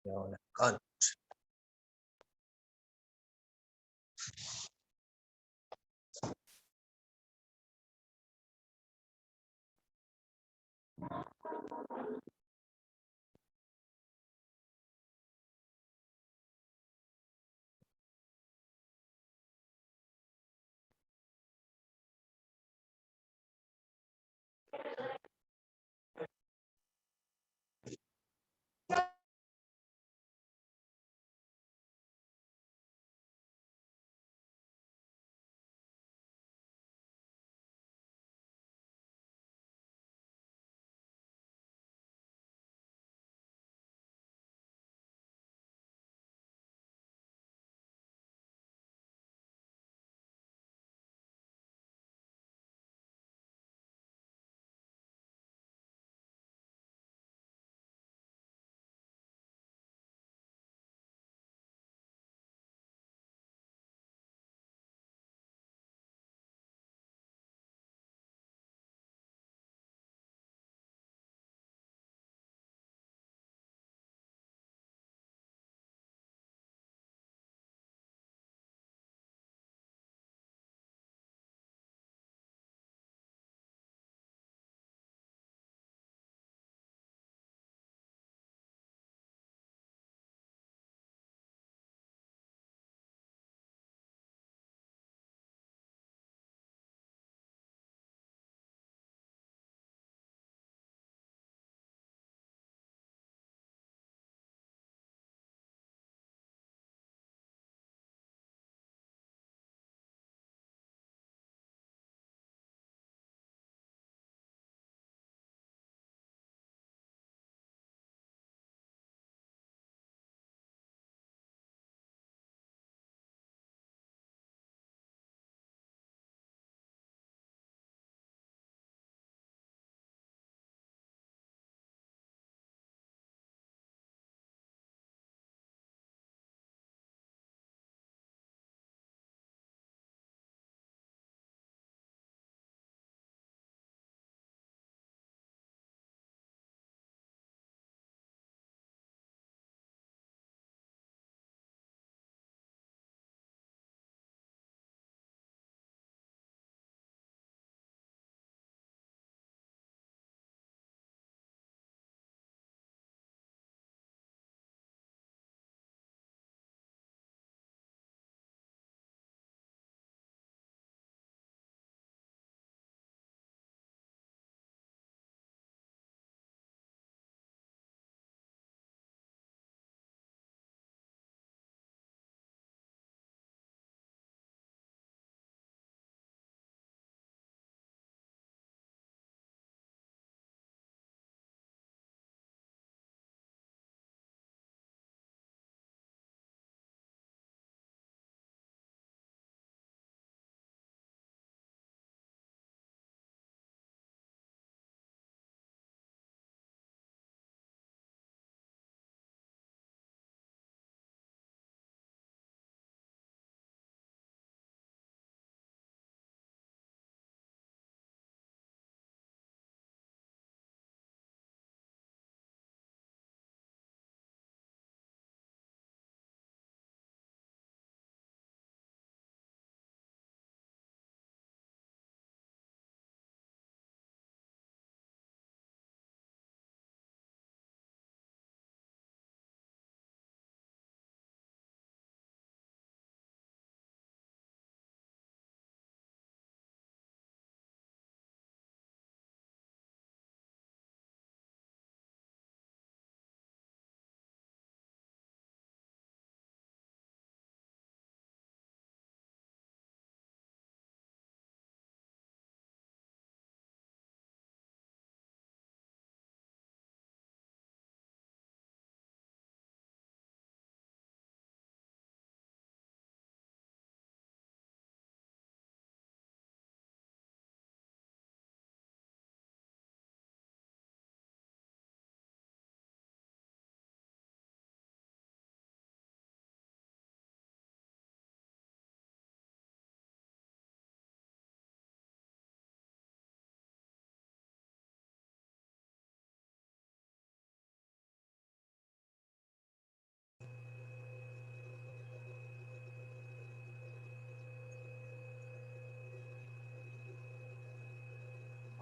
Yo, la con-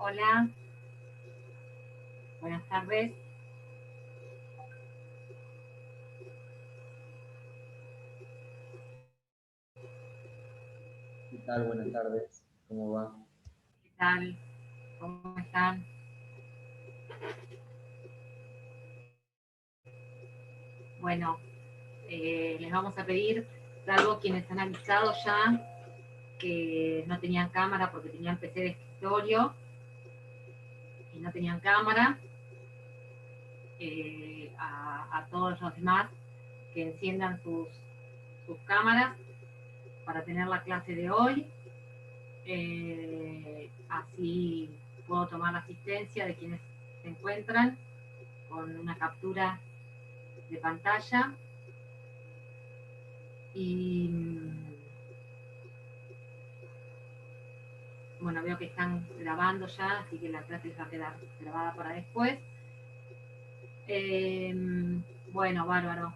Hola, buenas tardes. ¿Qué tal? Buenas tardes. ¿Cómo va? ¿Qué tal? ¿Cómo están? Bueno, les vamos a pedir, salvo quienes han avisado ya que no tenían cámara porque tenían PC de escritorio y no tenían cámara, a todos los demás que enciendan sus cámaras para tener la clase de hoy. Así puedo tomar la asistencia de quienes se encuentran con una captura de pantalla y bueno, veo que están grabando ya, así que la clase va a quedar grabada para después. Bueno, bárbaro.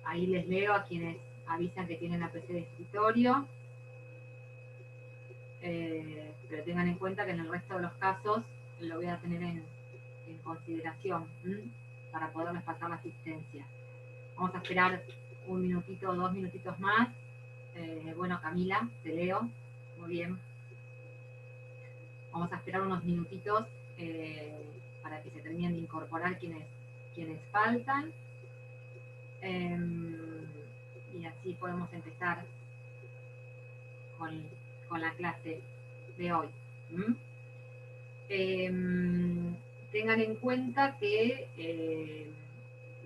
Ahí les leo a quienes avisan que tienen la PC de escritorio. Pero tengan en cuenta que en el resto de los casos lo voy a tener en consideración para poderles pasar la asistencia. Vamos a esperar un minutito o 2 minutitos más. Bueno, Camila, te leo. Muy bien. Vamos a esperar unos minutitos para que se terminen de incorporar quienes faltan. Y así podemos empezar con, con la clase de hoy. Tengan en cuenta que,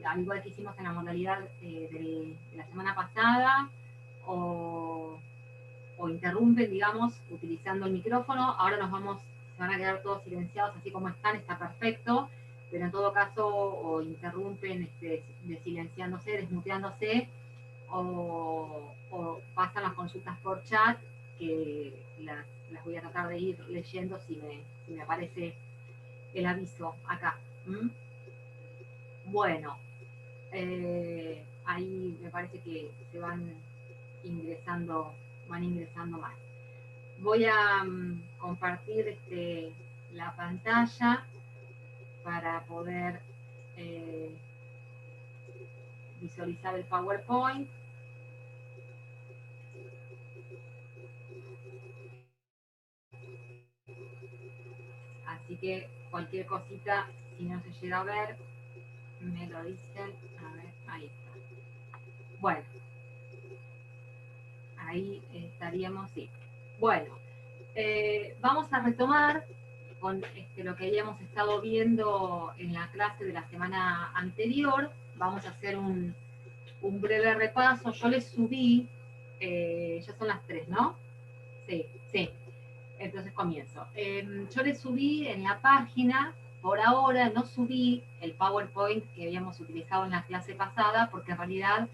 al igual que hicimos en la modalidad de la semana pasada, o interrumpen, digamos, utilizando el micrófono, ahora se van a quedar todos silenciados así como están, está perfecto, pero en todo caso, o interrumpen desilenciándose, desmuteándose, o pasan las consultas por chat, que las voy a tratar de ir leyendo si me aparece el aviso acá. Bueno, ahí me parece que se van ingresando más. Voy a compartir la pantalla para poder visualizar el PowerPoint. Así que cualquier cosita, si no se llega a ver, me lo dicen. A ver, ahí está. Bueno, ahí estaríamos, sí. Bueno, vamos a retomar con lo que habíamos estado viendo en la clase de la semana anterior. Vamos a hacer un breve repaso. Yo les subí, ya son las 3, ¿no? Sí, sí. Entonces comienzo. Yo les subí en la página, por ahora no subí el PowerPoint que habíamos utilizado en la clase pasada, porque en realidad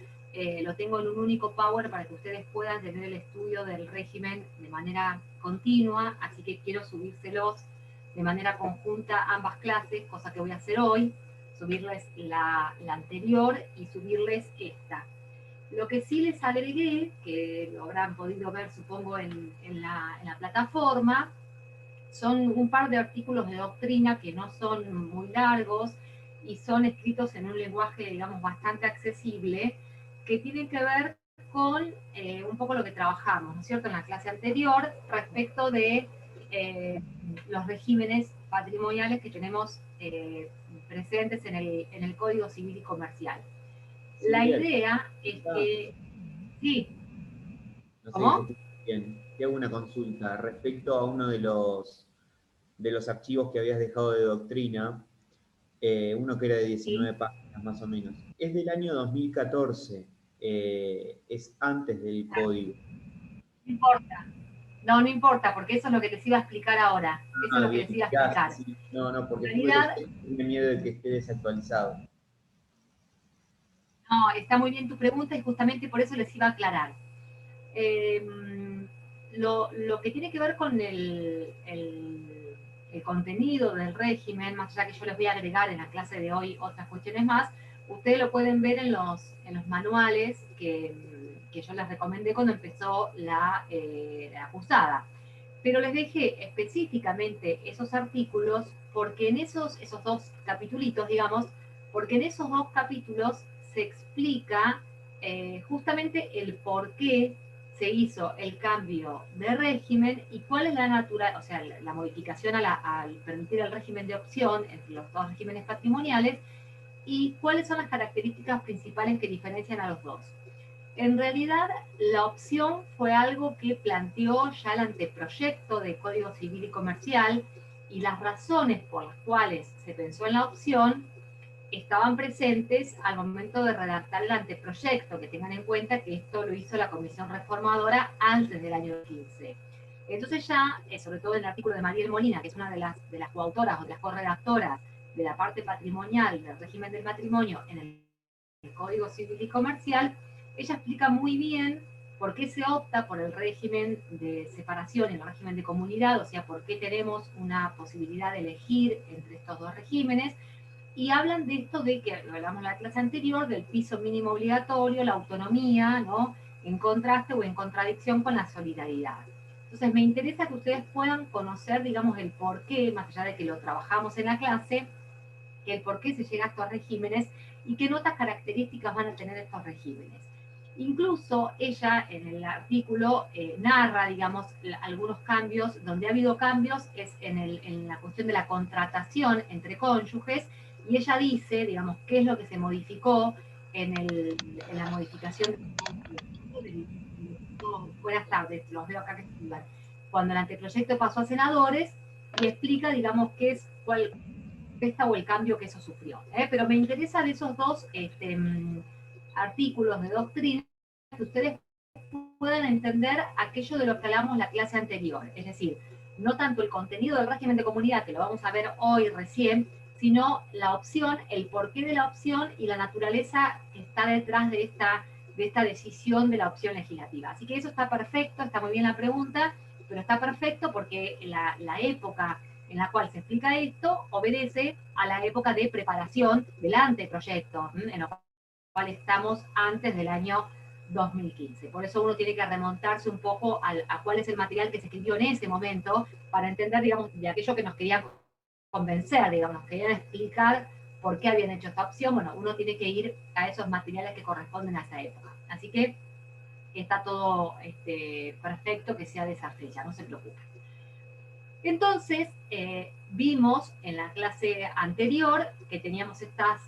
lo tengo en un único Power para que ustedes puedan tener el estudio del régimen de manera continua, así que quiero subírselos de manera conjunta ambas clases, cosa que voy a hacer hoy, subirles la anterior y subirles esta. Lo que sí les agregué, que lo habrán podido ver supongo en la plataforma, son un par de artículos de doctrina que no son muy largos y son escritos en un lenguaje, digamos, bastante accesible, que tienen que ver con un poco lo que trabajamos, ¿no es cierto?, en la clase anterior respecto de los regímenes patrimoniales que tenemos presentes en el Código Civil y Comercial. La Silvia, idea es que, sí, no sé si se ¿cómo? escucha bien. Te hago una consulta respecto a uno de los archivos que habías dejado de doctrina, uno que era de Sí, 19 páginas más o menos. Es del año 2014, es antes del código. no importa. No, no importa, porque eso es lo que les iba a explicar ahora. Eso es Ah, lo que bien, les iba a explicar. gracias. Sí. No, no, En porque estuve realidad, leyendo y tenía miedo de que esté desactualizado. no, está muy bien tu pregunta y justamente por eso les iba a aclarar. Eh, lo que tiene que ver con el contenido del régimen, más allá que yo les voy a agregar en la clase de hoy otras cuestiones más, ustedes lo pueden ver en los manuales que yo les recomendé cuando empezó la cursada. pero les dejé específicamente esos artículos porque en esos dos capitulitos, digamos, porque en esos dos capítulos se explica justamente el por qué se hizo el cambio de régimen y cuál es la naturaleza, o sea, la modificación al permitir el régimen de opción entre los dos regímenes patrimoniales y cuáles son las características principales que diferencian a los dos. En realidad, la opción fue algo que planteó ya el anteproyecto de Código Civil y Comercial y las razones por las cuales se pensó en la opción estaban presentes al momento de redactar el anteproyecto, que tengan en cuenta que esto lo hizo la Comisión Reformadora antes del año 15. Entonces ya, sobre todo en el artículo de Mariel Molina, que es una de las coautoras o de las corredactoras de la parte patrimonial del régimen del matrimonio en el Código Civil y Comercial, ella explica muy bien por qué se opta por el régimen de separación y el régimen de comunidad, o sea, por qué tenemos una posibilidad de elegir entre estos dos regímenes, y hablan de esto de que, lo hablamos en la clase anterior, del piso mínimo obligatorio, la autonomía, ¿no? En contraste o en contradicción con la solidaridad. Entonces me interesa que ustedes puedan conocer, digamos, el por qué, más allá de que lo trabajamos en la clase, que el por qué se llega a estos regímenes y qué otras características van a tener estos regímenes. Incluso ella en el artículo narra, digamos, algunos cambios, donde ha habido cambios es en la cuestión de la contratación entre cónyuges, y ella dice, digamos, qué es lo que se modificó en la modificación. Buenas tardes, los veo acá que escriban. Cuando el anteproyecto pasó a senadores y explica, digamos, qué es, cuál o el cambio que eso sufrió. Pero me interesa de esos dos artículos de doctrina que ustedes puedan entender aquello de lo que hablamos en la clase anterior. Es decir, no tanto el contenido del régimen de comunidad, que lo vamos a ver hoy recién, sino la opción, el porqué de la opción y la naturaleza que está detrás de esta decisión de la opción legislativa. Así que eso está perfecto, está muy bien la pregunta, pero está perfecto porque la época en la cual se explica esto obedece a la época de preparación del anteproyecto, en lo cual estamos antes del año 2015. Por eso uno tiene que remontarse un poco a cuál es el material que se escribió en ese momento para entender, digamos, de aquello que nos querían convencer, digamos, nos querían explicar por qué habían hecho esta opción. Bueno, uno tiene que ir a esos materiales que corresponden a esa época. Así que está todo perfecto que sea de esa fecha, no se preocupen. Entonces, vimos en la clase anterior que teníamos estas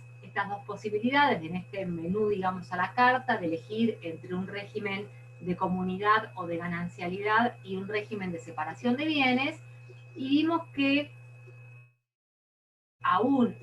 dos posibilidades en este menú, digamos, a la carta, de elegir entre un régimen de comunidad o de ganancialidad y un régimen de separación de bienes, y vimos que aún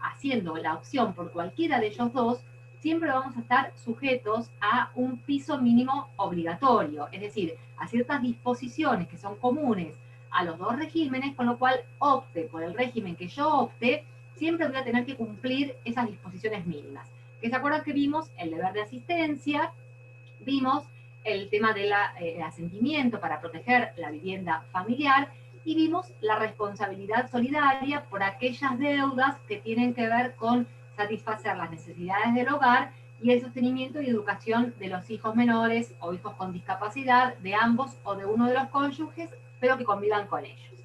haciendo la opción por cualquiera de ellos dos, siempre vamos a estar sujetos a un piso mínimo obligatorio, es decir, a ciertas disposiciones que son comunes a los dos regímenes, con lo cual opte por el régimen que yo opte, siempre voy a tener que cumplir esas disposiciones mínimas. ¿Que se acuerdan que vimos? El deber de asistencia, vimos el tema del asentimiento para proteger la vivienda familiar, y vimos la responsabilidad solidaria por aquellas deudas que tienen que ver con satisfacer las necesidades del hogar y el sostenimiento y educación de los hijos menores o hijos con discapacidad de ambos o de uno de los cónyuges, pero que convivan con ellos.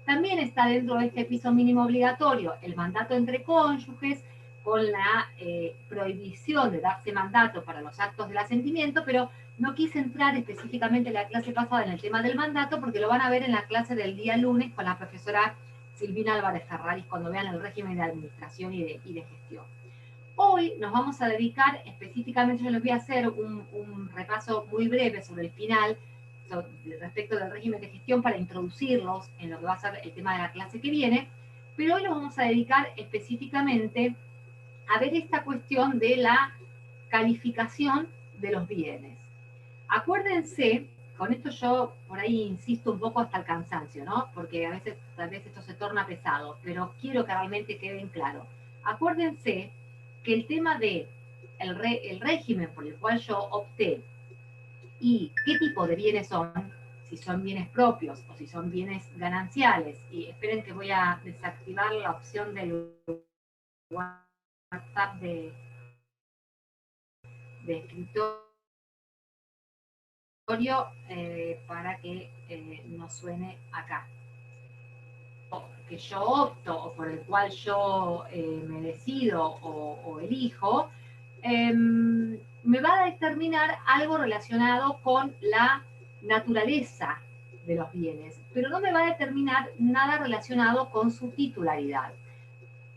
También está dentro de este piso mínimo obligatorio el mandato entre cónyuges, con la prohibición de darse mandato para los actos del asentimiento, pero no quise entrar específicamente en la clase pasada en el tema del mandato porque lo van a ver en la clase del día lunes con la profesora Silvina Álvarez Ferraris cuando vean el régimen de administración y de gestión. Hoy nos vamos a dedicar específicamente, yo les voy a hacer un repaso muy breve sobre el final, respecto del régimen de gestión para introducirlos en lo que va a ser el tema de la clase que viene, pero hoy nos vamos a dedicar específicamente a ver esta cuestión de la calificación de los bienes. Acuérdense, con esto yo por ahí insisto un poco hasta el cansancio, ¿no? Porque a veces tal vez esto se torna pesado, pero quiero que realmente queden claro. Acuérdense que el tema de el régimen por el cual yo opté y qué tipo de bienes son, si son bienes propios o si son bienes gananciales. Y esperen que voy a desactivar la opción del WhatsApp de escritorio para que no suene acá. Que yo opto o por el cual yo me decido o elijo, me va a determinar algo relacionado con la naturaleza de los bienes, pero no me va a determinar nada relacionado con su titularidad.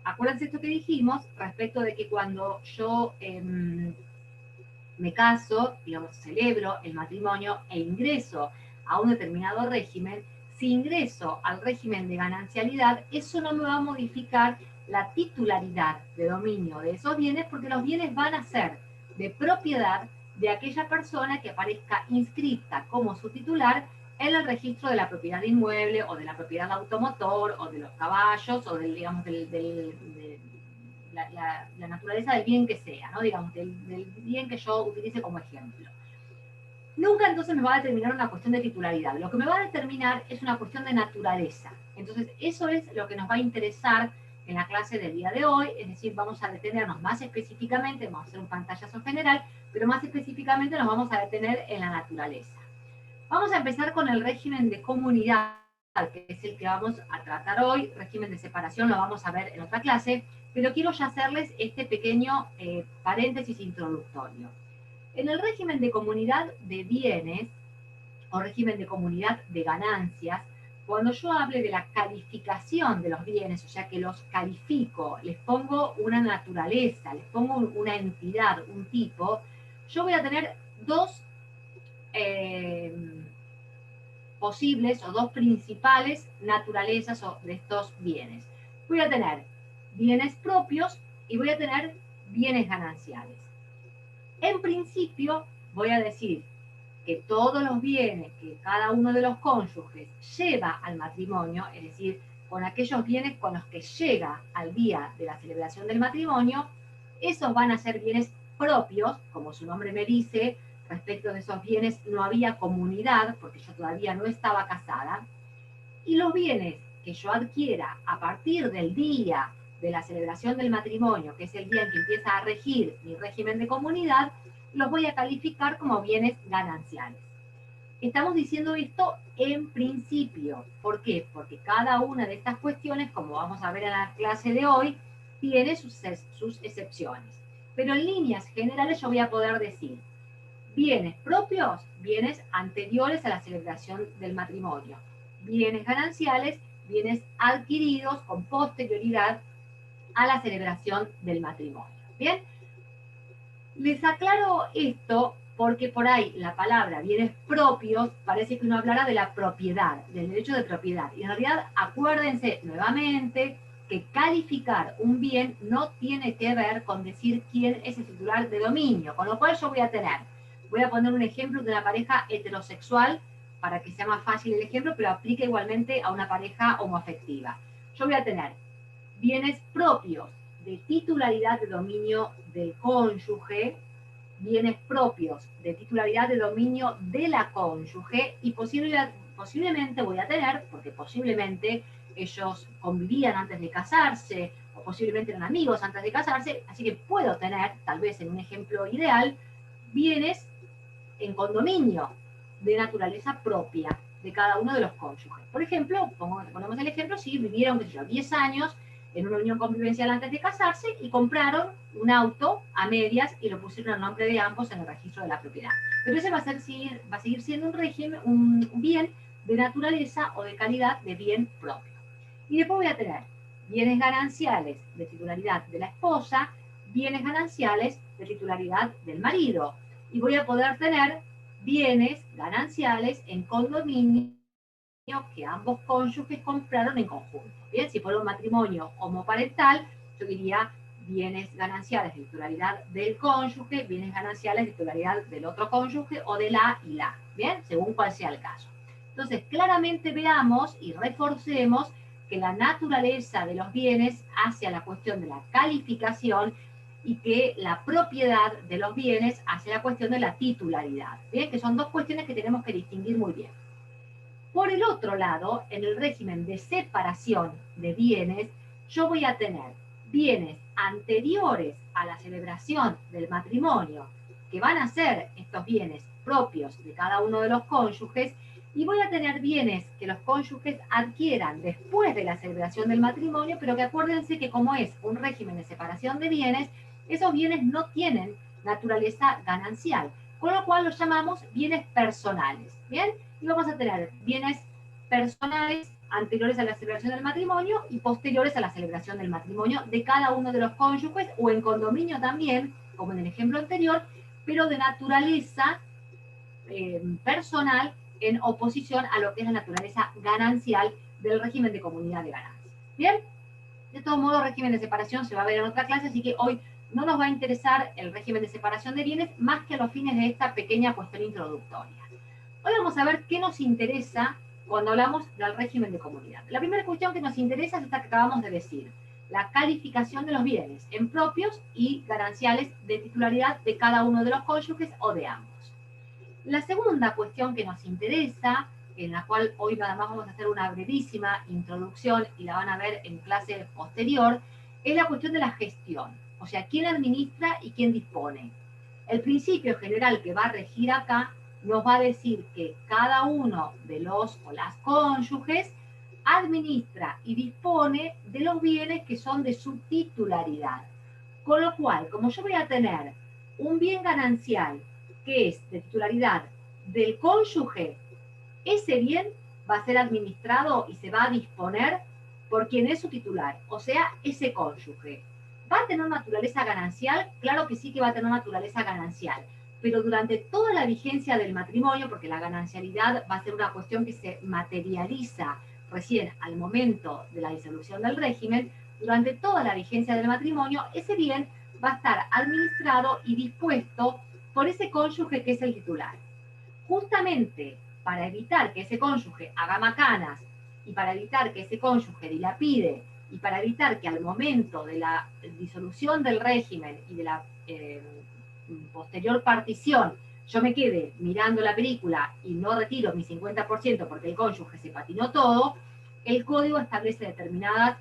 Acuérdense esto que dijimos respecto de que cuando yo me caso, digamos, celebro el matrimonio e ingreso a un determinado régimen, si ingreso al régimen de ganancialidad, eso no me va a modificar la titularidad de dominio de esos bienes, porque los bienes van a ser de propiedad de aquella persona que aparezca inscrita como su titular en el registro de la propiedad inmueble o de la propiedad automotor o de los caballos o del, digamos, la naturaleza del bien que sea, ¿no? Digamos, del bien que yo utilice como ejemplo. Nunca entonces me va a determinar una cuestión de titularidad. Lo que me va a determinar es una cuestión de naturaleza. Entonces, eso es lo que nos va a interesar en la clase del día de hoy, es decir, vamos a detenernos más específicamente, vamos a hacer un pantallazo general, pero más específicamente nos vamos a detener en la naturaleza. Vamos a empezar con el régimen de comunidad, que es el que vamos a tratar hoy. Régimen de separación lo vamos a ver en otra clase, pero quiero ya hacerles este pequeño paréntesis introductorio. En el régimen de comunidad de bienes, o régimen de comunidad de ganancias, cuando yo hable de la calificación de los bienes, o sea que los califico, les pongo una naturaleza, les pongo una entidad, un tipo, yo voy a tener dos posibles o dos principales naturalezas de estos bienes. Voy a tener bienes propios y voy a tener bienes gananciales. En principio, voy a decir que todos los bienes que cada uno de los cónyuges lleva al matrimonio, es decir, con aquellos bienes con los que llega al día de la celebración del matrimonio, esos van a ser bienes propios, como su nombre me dice. Respecto de esos bienes no había comunidad, porque yo todavía no estaba casada, y los bienes que yo adquiera a partir del día de la celebración del matrimonio, que es el día en que empieza a regir mi régimen de comunidad, los voy a calificar como bienes gananciales. Estamos diciendo esto en principio. ¿Por qué? Porque cada una de estas cuestiones, como vamos a ver en la clase de hoy, tiene sus excepciones. Pero en líneas generales yo voy a poder decir bienes propios, bienes anteriores a la celebración del matrimonio. Bienes gananciales, bienes adquiridos con posterioridad a la celebración del matrimonio. ¿Bien? Les aclaro esto porque por ahí la palabra bienes propios parece que uno hablara de la propiedad, del derecho de propiedad. Y en realidad acuérdense nuevamente que calificar un bien no tiene que ver con decir quién es el titular de dominio, con lo cual yo voy a poner un ejemplo de una pareja heterosexual para que sea más fácil el ejemplo, pero aplica igualmente a una pareja homoafectiva. Yo voy a tener bienes propios de titularidad de dominio del cónyuge, bienes propios de titularidad de dominio de la cónyuge y posiblemente voy a tener, porque posiblemente ellos convivían antes de casarse o posiblemente eran amigos antes de casarse, así que puedo tener, tal vez en un ejemplo ideal, bienes en condominio de naturaleza propia de cada uno de los cónyuges. Por ejemplo, ponemos el ejemplo, si vivieron 10 años en una unión convivencial antes de casarse y compraron un auto a medias y lo pusieron a nombre de ambos en el registro de la propiedad. Pero ese va a seguir siendo un bien de naturaleza o de calidad de bien propio. Y después voy a tener bienes gananciales de titularidad de la esposa, bienes gananciales de titularidad del marido. Y voy a poder tener bienes gananciales en condominio que ambos cónyuges compraron en conjunto. Bien, si fuera un matrimonio homoparental, yo diría bienes gananciales de titularidad del cónyuge, bienes gananciales de titularidad del otro cónyuge o de la y la, bien, según cuál sea el caso. Entonces, claramente veamos y reforcemos que la naturaleza de los bienes hacia la cuestión de la calificación y que la propiedad de los bienes hacia la cuestión de la titularidad, bien, que son dos cuestiones que tenemos que distinguir muy bien. Por el otro lado, en el régimen de separación de bienes, yo voy a tener bienes anteriores a la celebración del matrimonio, que van a ser estos bienes propios de cada uno de los cónyuges, y voy a tener bienes que los cónyuges adquieran después de la celebración del matrimonio, pero que acuérdense que como es un régimen de separación de bienes, esos bienes no tienen naturaleza ganancial, con lo cual los llamamos bienes personales, ¿bien? Y vamos a tener bienes personales anteriores a la celebración del matrimonio y posteriores a la celebración del matrimonio de cada uno de los cónyuges, o en condominio también, como en el ejemplo anterior, pero de naturaleza personal en oposición a lo que es la naturaleza ganancial del régimen de comunidad de ganancias. ¿Bien? De todo modo, régimen de separación se va a ver en otra clase, así que hoy no nos va a interesar el régimen de separación de bienes más que a los fines de esta pequeña cuestión introductoria. Hoy vamos a ver qué nos interesa cuando hablamos del régimen de comunidad. La primera cuestión que nos interesa es esta que acabamos de decir, la calificación de los bienes en propios y gananciales de titularidad de cada uno de los cónyuges o de ambos. La segunda cuestión que nos interesa, en la cual hoy nada más vamos a hacer una brevísima introducción y la van a ver en clase posterior, es la cuestión de la gestión, o sea, quién administra y quién dispone. El principio general que va a regir acá nos va a decir que cada uno de los o las cónyuges administra y dispone de los bienes que son de su titularidad. Con lo cual, como yo voy a tener un bien ganancial que es de titularidad del cónyuge, ese bien va a ser administrado y se va a disponer por quien es su titular, o sea, ese cónyuge. ¿Va a tener naturaleza ganancial? Claro que sí que va a tener naturaleza ganancial, pero durante toda la vigencia del matrimonio, porque la ganancialidad va a ser una cuestión que se materializa recién al momento de la disolución del régimen, durante toda la vigencia del matrimonio, ese bien va a estar administrado y dispuesto por ese cónyuge que es el titular. Justamente para evitar que ese cónyuge haga macanas y para evitar que ese cónyuge dilapide y para evitar que al momento de la disolución del régimen y de la posterior partición yo me quede mirando la película y no retiro mi 50% porque el cónyuge se patinó todo, el código establece determinados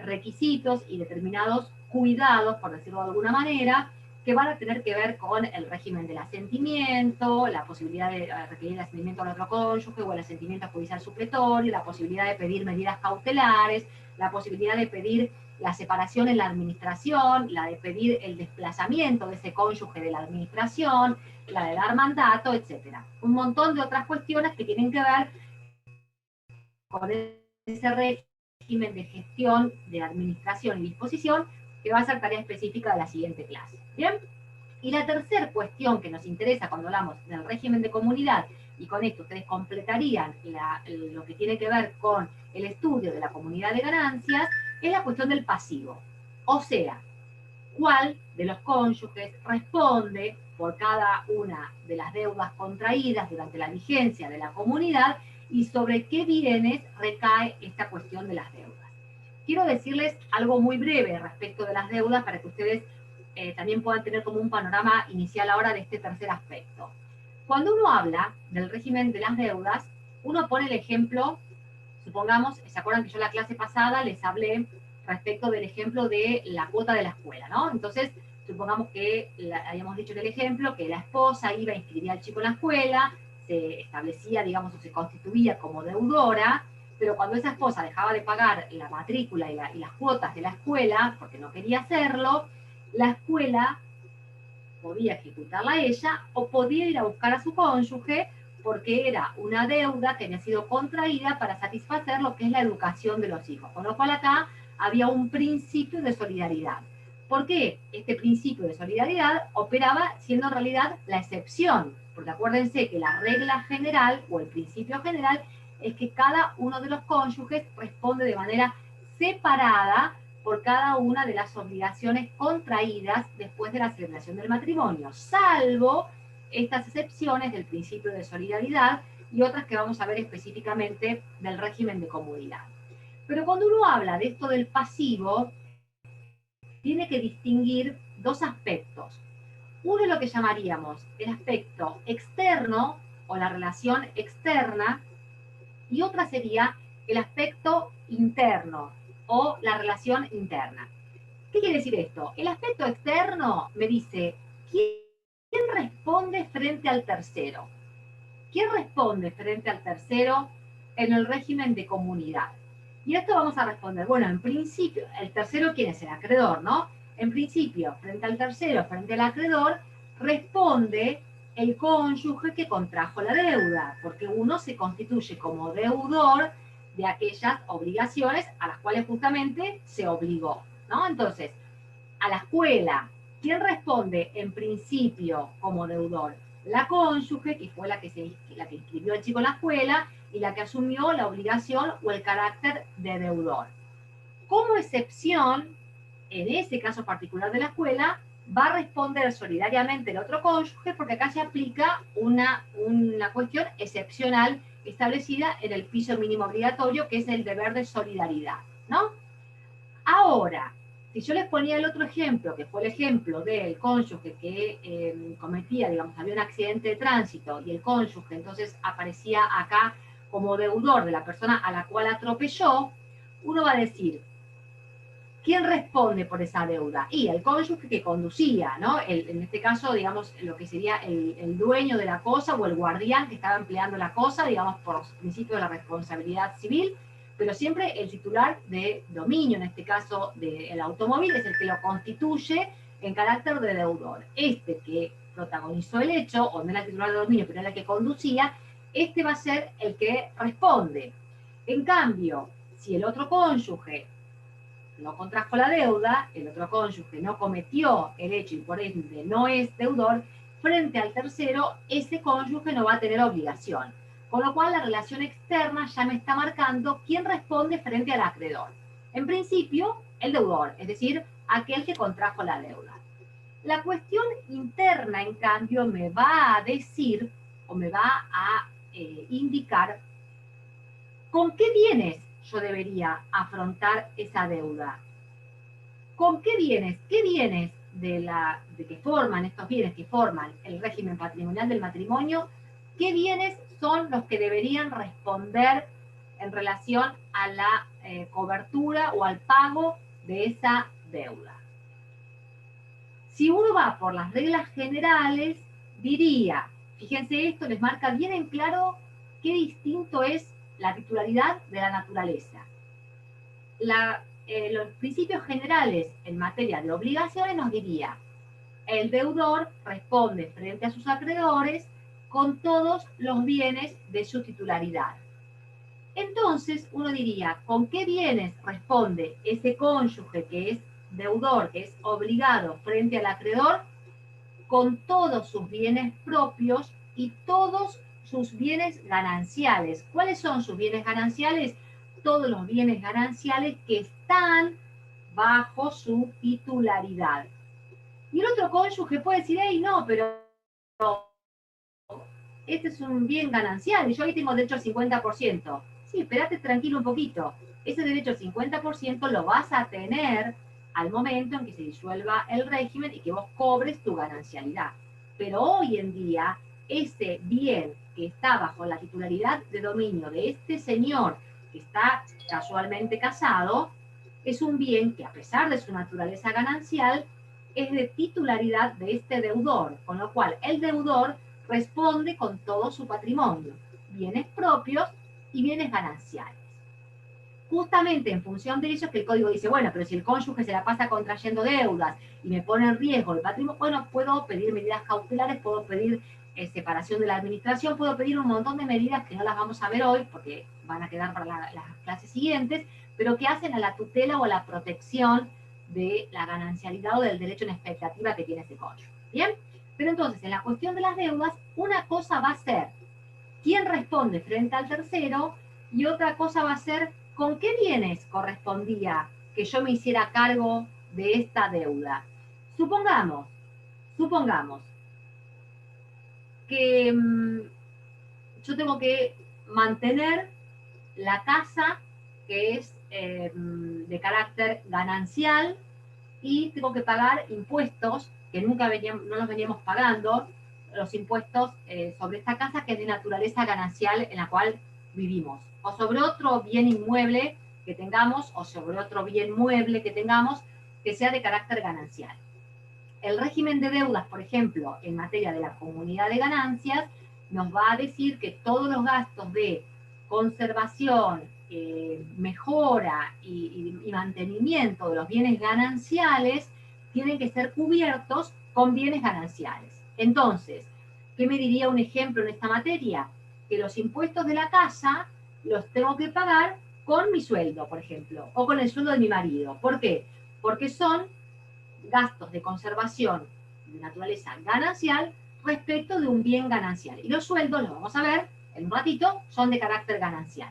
requisitos y determinados cuidados, por decirlo de alguna manera, que van a tener que ver con el régimen del asentimiento, la posibilidad de requerir el asentimiento al otro cónyuge o el asentimiento judicial supletorio, la posibilidad de pedir medidas cautelares, la posibilidad de pedir la separación en la administración, la de pedir el desplazamiento de ese cónyuge de la administración, la de dar mandato, etc. Un montón de otras cuestiones que tienen que ver con ese régimen de gestión, de administración y disposición, que va a ser tarea específica de la siguiente clase. ¿Bien? Y la tercera cuestión que nos interesa cuando hablamos del régimen de comunidad, y con esto ustedes completarían lo que tiene que ver con el estudio de la comunidad de ganancias, es la cuestión del pasivo. O sea, cuál de los cónyuges responde por cada una de las deudas contraídas durante la vigencia de la comunidad y sobre qué bienes recae esta cuestión de las deudas. Quiero decirles algo muy breve respecto de las deudas para que ustedes también puedan tener como un panorama inicial ahora de este tercer aspecto. Cuando uno habla del régimen de las deudas, uno pone el ejemplo, supongamos, ¿se acuerdan que yo la clase pasada les hablé respecto del ejemplo de la cuota de la escuela, ¿no? Entonces, supongamos que habíamos dicho en el ejemplo que la esposa iba a inscribir al chico en la escuela, se establecía, digamos, o se constituía como deudora, pero cuando esa esposa dejaba de pagar la matrícula y las cuotas de la escuela, porque no quería hacerlo, la escuela podía ejecutarla ella o podía ir a buscar a su cónyuge porque era una deuda que había sido contraída para satisfacer lo que es la educación de los hijos. Con lo cual acá había un principio de solidaridad. ¿Por qué este principio de solidaridad operaba siendo en realidad la excepción? Porque acuérdense que la regla general o el principio general es que cada uno de los cónyuges responde de manera separada por cada una de las obligaciones contraídas después de la celebración del matrimonio, salvo estas excepciones del principio de solidaridad y otras que vamos a ver específicamente del régimen de comunidad. Pero cuando uno habla de esto del pasivo, tiene que distinguir dos aspectos. Uno es lo que llamaríamos el aspecto externo o la relación externa, y otra sería el aspecto interno o la relación interna. ¿Qué quiere decir esto? El aspecto externo me dice, ¿quién responde responde frente al tercero? ¿Quién responde frente al tercero en el régimen de comunidad? Y esto vamos a responder, bueno, en principio, el tercero, ¿quién es? El acreedor, ¿no? En principio, frente al tercero, frente al acreedor, responde el cónyuge que contrajo la deuda, porque uno se constituye como deudor de aquellas obligaciones a las cuales justamente se obligó, ¿no? Entonces, a la escuela, ¿quién responde en principio como deudor? La cónyuge, que fue la que inscribió al chico en la escuela y la que asumió la obligación o el carácter de deudor. Como excepción, en ese caso particular de la escuela, va a responder solidariamente el otro cónyuge porque acá se aplica una cuestión excepcional establecida en el piso mínimo obligatorio, que es el deber de solidaridad, ¿no? Ahora, si yo les ponía el otro ejemplo, que fue el ejemplo del cónyuge que cometía, digamos, había un accidente de tránsito y el cónyuge entonces aparecía acá como deudor de la persona a la cual atropelló, uno va a decir, ¿quién responde por esa deuda? Y el cónyuge que conducía, ¿no? En este caso, digamos, lo que sería el dueño de la cosa o el guardián que estaba empleando la cosa, digamos, por los principios de la responsabilidad civil, pero siempre el titular de dominio, en este caso del automóvil, es el que lo constituye en carácter de deudor. Este que protagonizó el hecho, o no era el titular de dominio, pero era el que conducía, este va a ser el que responde. En cambio, si el otro cónyuge no contrajo la deuda, el otro cónyuge no cometió el hecho y por ende no es deudor, frente al tercero, ese cónyuge no va a tener obligación. Con lo cual, la relación externa ya me está marcando quién responde frente al acreedor. En principio, el deudor, es decir, aquel que contrajo la deuda. La cuestión interna, en cambio, me va a decir o me va a indicar con qué bienes yo debería afrontar esa deuda. ¿Con qué bienes? ¿Qué bienes de que forman estos bienes que forman el régimen patrimonial del matrimonio? ¿Qué bienes son los que deberían responder en relación a la cobertura o al pago de esa deuda? Si uno va por las reglas generales, diría, fíjense esto, les marca bien en claro qué distinto es la titularidad de la naturaleza. Los principios generales en materia de obligaciones nos diría, el deudor responde frente a sus acreedores con todos los bienes de su titularidad. Entonces, uno diría, ¿con qué bienes responde ese cónyuge que es deudor, que es obligado frente al acreedor? Con todos sus bienes propios y todos sus bienes gananciales. ¿Cuáles son sus bienes gananciales? Todos los bienes gananciales que están bajo su titularidad. Y el otro cónyuge puede decir, hey, no, pero este es un bien ganancial y yo ahí tengo derecho al 50%. Sí, espérate tranquilo un poquito. Ese derecho al 50% lo vas a tener al momento en que se disuelva el régimen y que vos cobres tu ganancialidad. Pero hoy en día, ese bien que está bajo la titularidad de dominio de este señor que está casualmente casado, es un bien que a pesar de su naturaleza ganancial, es de titularidad de este deudor, con lo cual el deudor responde con todo su patrimonio, bienes propios y bienes gananciales. Justamente en función de eso es que el código dice, bueno, pero si el cónyuge se la pasa contrayendo deudas y me pone en riesgo el patrimonio, bueno, puedo pedir medidas cautelares, puedo pedir separación de la administración, puedo pedir un montón de medidas que no las vamos a ver hoy porque van a quedar para las clases siguientes, pero que hacen a la tutela o a la protección de la ganancialidad o del derecho en expectativa que tiene ese cónyuge. ¿Bien? Pero entonces, en la cuestión de las deudas, una cosa va a ser quién responde frente al tercero y otra cosa va a ser con qué bienes correspondía que yo me hiciera cargo de esta deuda. Supongamos que yo tengo que mantener la casa que es de carácter ganancial y tengo que pagar impuestos que no los veníamos pagando, los impuestos sobre esta casa que es de naturaleza ganancial en la cual vivimos, o sobre otro bien inmueble que tengamos, o sobre otro bien mueble que tengamos, que sea de carácter ganancial. el régimen de deudas, por ejemplo, en materia de la comunidad de ganancias, nos va a decir que todos los gastos de conservación, mejora y mantenimiento de los bienes gananciales tienen que ser cubiertos con bienes gananciales. Entonces, ¿qué me diría un ejemplo en esta materia? Que los impuestos de la casa los tengo que pagar con mi sueldo, por ejemplo, o con el sueldo de mi marido. ¿Por qué? Porque son gastos de conservación de naturaleza ganancial respecto de un bien ganancial. Y los sueldos, los vamos a ver en un ratito, son de carácter ganancial.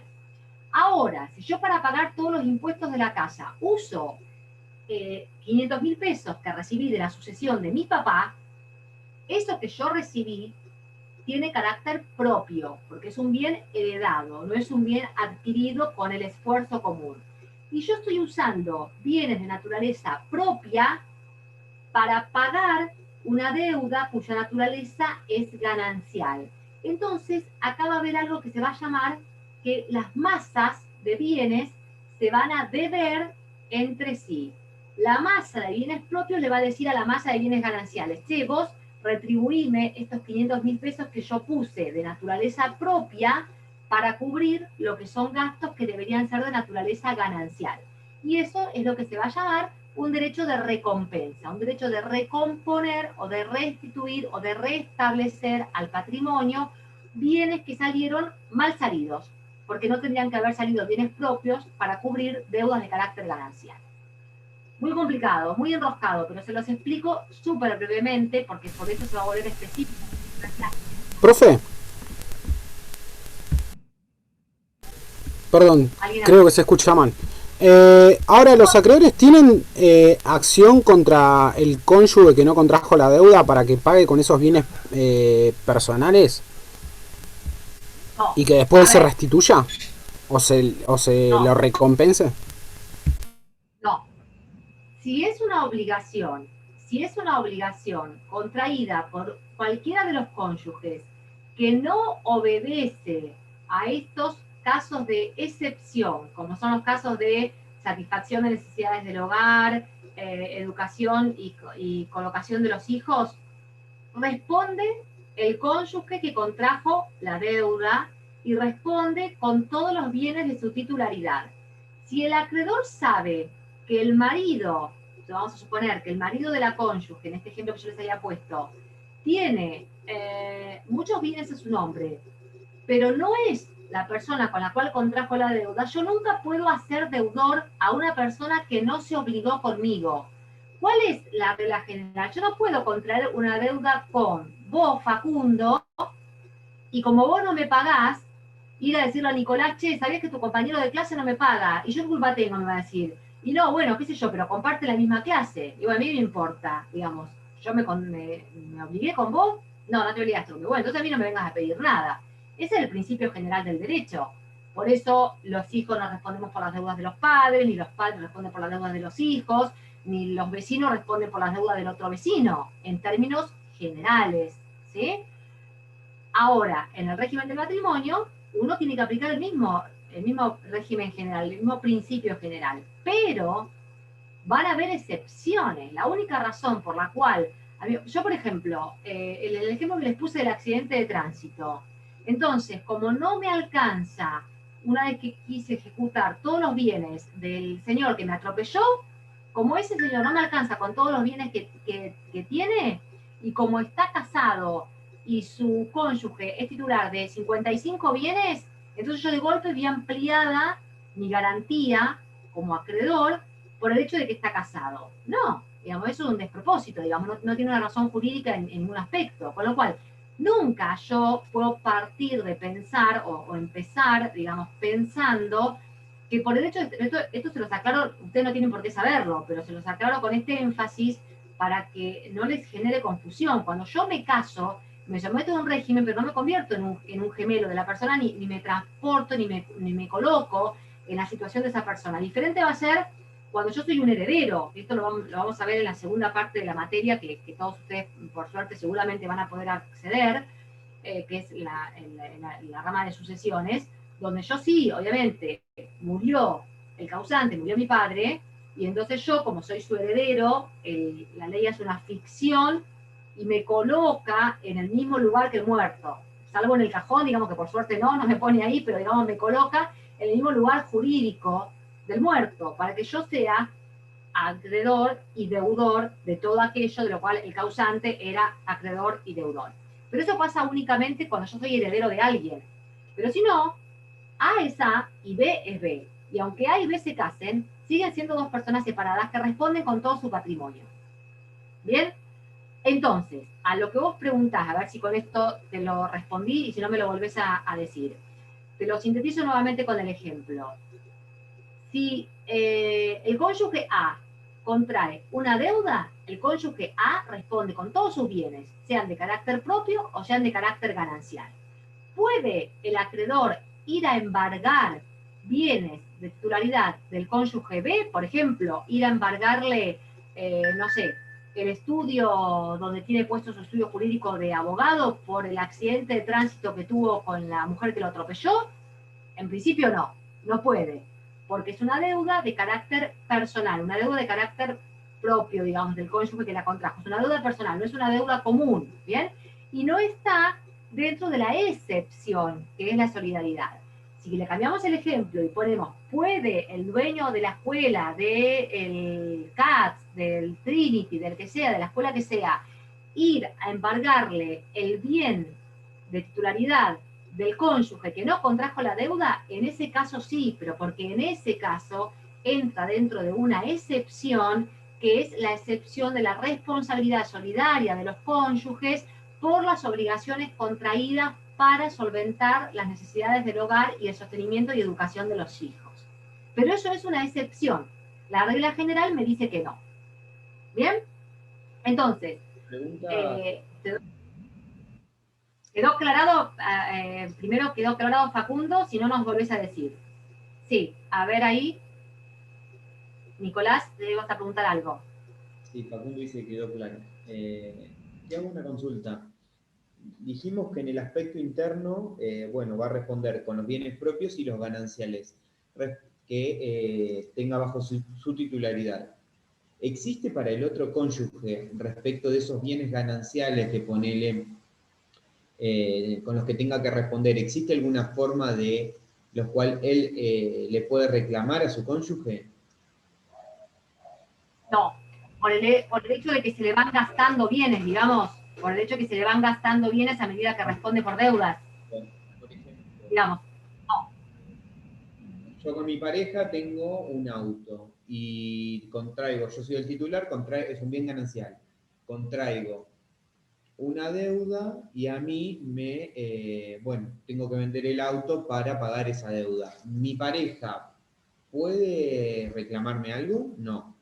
Ahora, si yo para pagar todos los impuestos de la casa uso 500.000 pesos que recibí de la sucesión de mi papá, eso que yo recibí tiene carácter propio, porque es un bien heredado, no es un bien adquirido con el esfuerzo común. Y yo estoy usando bienes de naturaleza propia para pagar una deuda cuya naturaleza es ganancial. Entonces, acá va a haber algo que se va a llamar que las masas de bienes se van a deber entre sí. La masa de bienes propios le va a decir a la masa de bienes gananciales, che, vos retribuíme estos 500.000 pesos que yo puse de naturaleza propia para cubrir lo que son gastos que deberían ser de naturaleza ganancial. Y eso es lo que se va a llamar un derecho de recompensa, un derecho de recomponer o de restituir o de restablecer al patrimonio bienes que salieron mal salidos, porque no tendrían que haber salido bienes propios para cubrir deudas de carácter ganancial. Muy complicado, muy enroscado, pero se los explico súper brevemente porque por eso se va a volver específico. Profe, perdón, creo que se escucha mal. Ahora, ¿los acreedores tienen acción contra el cónyuge que no contrajo la deuda para que pague con esos bienes personales No, y que después a se ver, restituya o se no, lo recompense? no. Si es una obligación contraída por cualquiera de los cónyuges que no obedece a estos casos de excepción, como son los casos de satisfacción de necesidades del hogar, educación y colocación de los hijos, responde el cónyuge que contrajo la deuda y responde con todos los bienes de su titularidad. Si el acreedor sabe que el marido, vamos a suponer que el marido de la cónyuge, en este ejemplo que yo les había puesto, tiene muchos bienes a su nombre, pero no es la persona con la cual contrajo la deuda, yo nunca puedo hacer deudor a una persona que no se obligó conmigo. ¿Cuál es la regla general? Yo no puedo contraer una deuda con vos, Facundo, y como vos no me pagás, ir a decirle a Nicolás, che, ¿sabías que tu compañero de clase no me paga? Y yo qué culpa tengo, me va a decir. Y no, bueno, qué sé yo, pero comparte la misma clase. Y bueno, a mí me importa, digamos. Yo me obligué con vos, no, no te obligaste conmigo. Bueno, entonces a mí no me vengas a pedir nada. Ese es el principio general del derecho. Por eso los hijos no respondemos por las deudas de los padres, ni los padres responden por las deudas de los hijos, ni los vecinos responden por las deudas del otro vecino, en términos generales, ¿sí? Ahora, en el régimen del matrimonio, uno tiene que aplicar el mismo régimen general, el mismo principio general, pero van a haber excepciones. La única razón por la cual, yo por ejemplo, el ejemplo que les puse del accidente de tránsito, entonces, como no me alcanza, una vez que quise ejecutar todos los bienes del señor que me atropelló, como ese señor no me alcanza con todos los bienes que tiene, y como está casado y su cónyuge es titular de 55 bienes, entonces yo de golpe vi ampliada mi garantía como acreedor por el hecho de que está casado. No, digamos, eso es un despropósito, digamos, no tiene una razón jurídica en ningún aspecto, con lo cual nunca yo puedo partir de pensar o empezar, digamos, pensando que por el hecho de esto se los aclaro, ustedes no tienen por qué saberlo, pero se los aclaro con este énfasis para que no les genere confusión. Cuando yo me caso, me someto a un régimen, pero no me convierto en un gemelo de la persona, ni me transporto, ni me coloco en la situación de esa persona. Diferente va a ser cuando yo soy un heredero. Esto lo vamos a ver en la segunda parte de la materia, que todos ustedes, por suerte, seguramente van a poder acceder, que es la rama de sucesiones, donde yo sí, obviamente, murió el causante, murió mi padre, Y entonces yo, como soy su heredero, la ley es una ficción y me coloca en el mismo lugar que el muerto. Salvo en el cajón, digamos que por suerte no me pone ahí, pero digamos me coloca en el mismo lugar jurídico del muerto, para que yo sea acreedor y deudor de todo aquello de lo cual el causante era acreedor y deudor. Pero eso pasa únicamente cuando yo soy heredero de alguien. Pero si no, A es A y B es B. Y aunque A y B se casen, siguen siendo dos personas separadas que responden con todo su patrimonio. ¿Bien? Entonces, a lo que vos preguntás, a ver si con esto te lo respondí y si no me lo volvés a decir. Te lo sintetizo nuevamente con el ejemplo. Si el cónyuge A contrae una deuda, el cónyuge A responde con todos sus bienes, sean de carácter propio o sean de carácter ganancial. ¿Puede el acreedor ir a embargar bienes de titularidad del cónyuge B? Por ejemplo, ir a embargarle, no sé, el estudio donde tiene puesto su estudio jurídico de abogado por el accidente de tránsito que tuvo con la mujer que lo atropelló. En principio no puede, porque es una deuda de carácter personal, una deuda de carácter propio, digamos, del cónyuge que la contrajo. Es una deuda personal, no es una deuda común, ¿bien? Y no está dentro de la excepción, que es la solidaridad. Si le cambiamos el ejemplo y ponemos, ¿puede el dueño de la escuela, del CATS, del Trinity, del que sea, de la escuela que sea, ir a embargarle el bien de titularidad del cónyuge que no contrajo la deuda? En ese caso sí, pero porque en ese caso entra dentro de una excepción, que es la excepción de la responsabilidad solidaria de los cónyuges por las obligaciones contraídas para solventar las necesidades del hogar y el sostenimiento y educación de los hijos. Pero eso es una excepción. La regla general me dice que no. ¿Bien? Entonces, ¿quedó aclarado? Primero quedó aclarado, Facundo, si no nos volvés a decir. Sí, a ver ahí. Nicolás, te ibas a preguntar algo. Sí, Facundo dice que quedó claro. Te hago una consulta. Dijimos que en el aspecto interno, bueno, va a responder con los bienes propios y los gananciales que tenga bajo su titularidad. ¿Existe para el otro cónyuge, respecto de esos bienes gananciales que ponele, con los que tenga que responder, existe alguna forma de los cual él le puede reclamar a su cónyuge? No, por el hecho de que se le van gastando bienes, digamos, por el hecho de que se le van gastando bienes a medida que responde por deudas. Por ejemplo, Digamos, no. yo con mi pareja tengo un auto y contraigo, yo soy el titular, es un bien ganancial, contraigo una deuda y a mí bueno, tengo que vender el auto para pagar esa deuda. ¿Mi pareja puede reclamarme algo? No.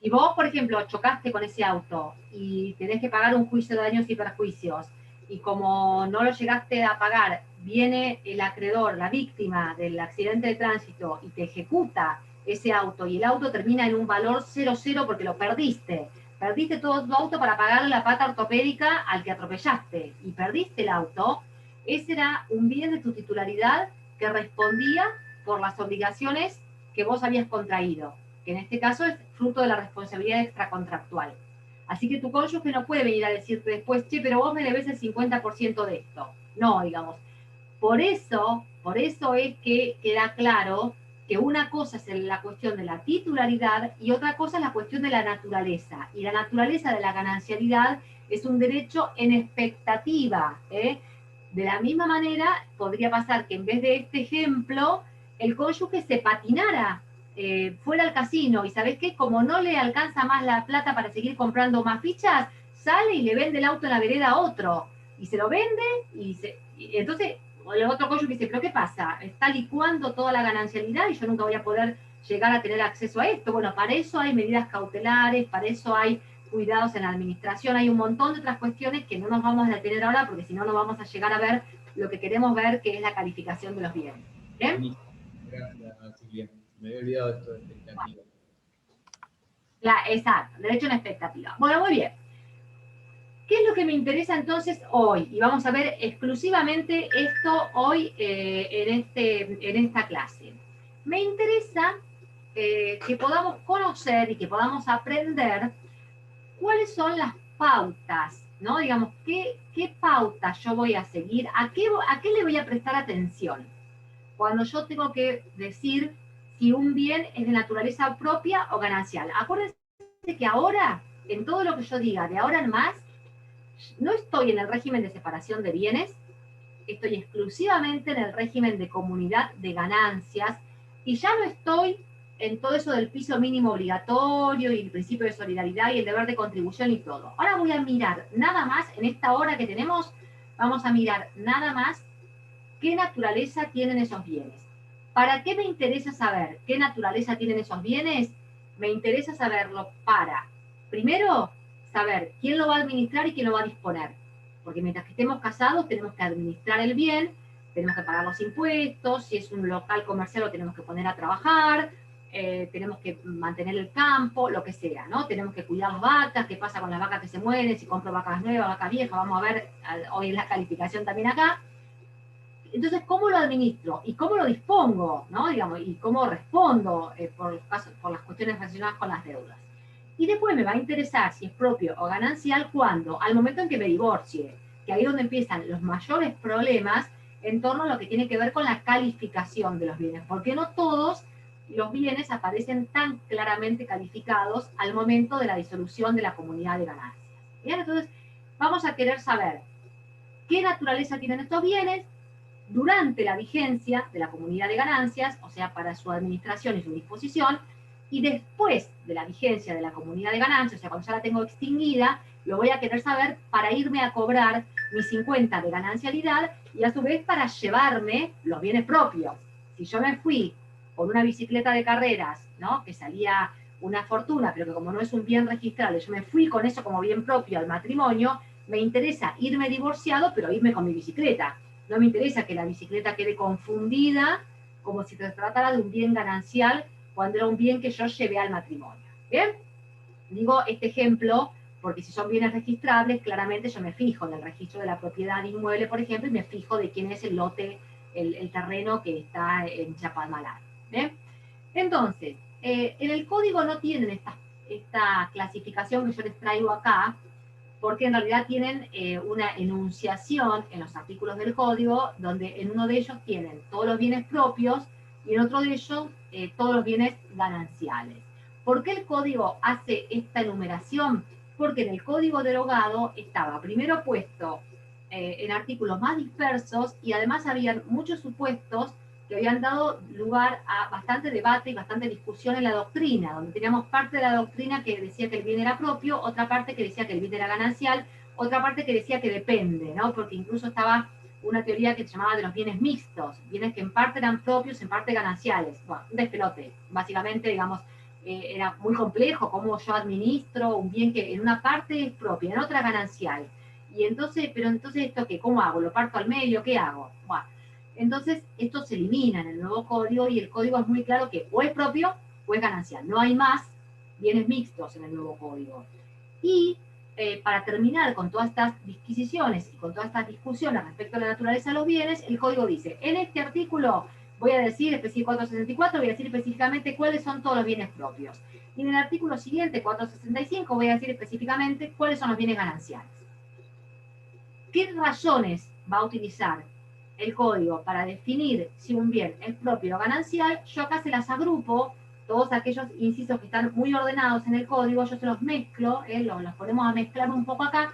Y vos, por ejemplo, chocaste con ese auto y tenés que pagar un juicio de daños y perjuicios, y como no lo llegaste a pagar, viene el acreedor, la víctima del accidente de tránsito, y te ejecuta ese auto, y el auto termina en un valor 0,0 porque lo perdiste. Perdiste todo tu auto para pagarle la pata ortopédica al que atropellaste, y perdiste el auto. Ese era un bien de tu titularidad que respondía por las obligaciones que vos habías contraído, que en este caso es fruto de la responsabilidad extracontractual. Así que tu cónyuge no puede venir a decirte después, che, pero vos me debes el 50% de esto. No, digamos. Por eso es que queda claro que una cosa es la cuestión de la titularidad y otra cosa es la cuestión de la naturaleza. Y la naturaleza de la ganancialidad es un derecho en expectativa. De la misma manera, podría pasar que en vez de este ejemplo, el cónyuge se patinara fuera al casino, y ¿sabés qué? Como no le alcanza más la plata para seguir comprando más fichas, sale y le vende el auto en la vereda a otro, y se lo vende, y entonces el otro cónyuge dice, ¿pero qué pasa? Está licuando toda la ganancialidad y yo nunca voy a poder llegar a tener acceso a esto. Bueno, para eso hay medidas cautelares, para eso hay cuidados en la administración, hay un montón de otras cuestiones que no nos vamos a detener ahora, porque si no, no vamos a llegar a ver lo que queremos ver, que es la calificación de los bienes. ¿Bien? Gracias, Silvia. Me había olvidado de esto de expectativa. Exacto, derecho a una expectativa. Bueno, muy bien. ¿Qué es lo que me interesa entonces hoy? Y vamos a ver exclusivamente esto hoy en esta clase. Me interesa que podamos conocer y que podamos aprender cuáles son las pautas, ¿no? Digamos, ¿qué pautas yo voy a seguir? ¿A qué le voy a prestar atención? Cuando yo tengo que decir si un bien es de naturaleza propia o ganancial. Acuérdense que ahora, en todo lo que yo diga, de ahora en más, no estoy en el régimen de separación de bienes, estoy exclusivamente en el régimen de comunidad de ganancias y ya no estoy en todo eso del piso mínimo obligatorio y el principio de solidaridad y el deber de contribución y todo. Ahora voy a mirar nada más, en esta hora que tenemos, vamos a mirar nada más qué naturaleza tienen esos bienes. ¿Para qué me interesa saber qué naturaleza tienen esos bienes? Me interesa saberlo para, primero, saber quién lo va a administrar y quién lo va a disponer. Porque mientras que estemos casados tenemos que administrar el bien, tenemos que pagar los impuestos, si es un local comercial lo tenemos que poner a trabajar, tenemos que mantener el campo, lo que sea, ¿no? Tenemos que cuidar las vacas, qué pasa con las vacas que se mueren, si compro vacas nuevas, vacas viejas, vamos a ver hoy en la calificación también acá. Entonces, ¿cómo lo administro? ¿Y cómo lo dispongo? ¿No? Digamos, ¿y cómo respondo por las cuestiones relacionadas con las deudas? Y después me va a interesar si es propio o ganancial cuando, al momento en que me divorcie, que ahí es donde empiezan los mayores problemas en torno a lo que tiene que ver con la calificación de los bienes, porque no todos los bienes aparecen tan claramente calificados al momento de la disolución de la comunidad de ganancias. ¿Bien? Entonces, vamos a querer saber qué naturaleza tienen estos bienes durante la vigencia de la comunidad de ganancias, o sea, para su administración y su disposición, y después de la vigencia de la comunidad de ganancias, o sea, cuando ya la tengo extinguida, lo voy a querer saber para irme a cobrar mis 50 de ganancialidad y a su vez para llevarme los bienes propios. Si yo me fui con una bicicleta de carreras, ¿no? Que salía una fortuna, pero que como no es un bien registrable, yo me fui con eso como bien propio al matrimonio, me interesa irme divorciado, pero irme con mi bicicleta. No me interesa que la bicicleta quede confundida como si se tratara de un bien ganancial cuando era un bien que yo llevé al matrimonio. ¿Bien? Digo este ejemplo porque si son bienes registrables, claramente yo me fijo en el registro de la propiedad inmueble, por ejemplo, y me fijo de quién es el lote, el terreno que está en Chapalmalal. ¿Bien? Entonces, en el código no tienen esta clasificación que yo les traigo acá, porque en realidad tienen una enunciación en los artículos del código, donde en uno de ellos tienen todos los bienes propios y en otro de ellos todos los bienes gananciales. ¿Por qué el código hace esta enumeración? Porque en el código derogado estaba primero puesto en artículos más dispersos y además habían muchos supuestos que habían dado lugar a bastante debate y bastante discusión en la doctrina, donde teníamos parte de la doctrina que decía que el bien era propio, otra parte que decía que el bien era ganancial, otra parte que decía que depende, ¿no? Porque incluso estaba una teoría que se llamaba de los bienes mixtos, bienes que en parte eran propios, en parte gananciales. Bueno, un despelote. Básicamente, digamos, era muy complejo cómo yo administro un bien que en una parte es propio, en otra ganancial. Y entonces, pero entonces esto qué, ¿cómo hago? ¿Lo parto al medio? ¿Qué hago? Bueno, entonces, esto se elimina en el nuevo código y el código es muy claro que o es propio o es ganancial. No hay más bienes mixtos en el nuevo código. Y para terminar con todas estas disquisiciones y con todas estas discusiones respecto a la naturaleza de los bienes, el código dice, en este artículo voy a decir, 464, voy a decir específicamente cuáles son todos los bienes propios. Y en el artículo siguiente, 465, voy a decir específicamente cuáles son los bienes gananciales. ¿Qué razones va a utilizar el código para definir si un bien es propio o ganancial? Yo acá se las agrupo, todos aquellos incisos que están muy ordenados en el código, yo se los mezclo, los ponemos a mezclar un poco acá,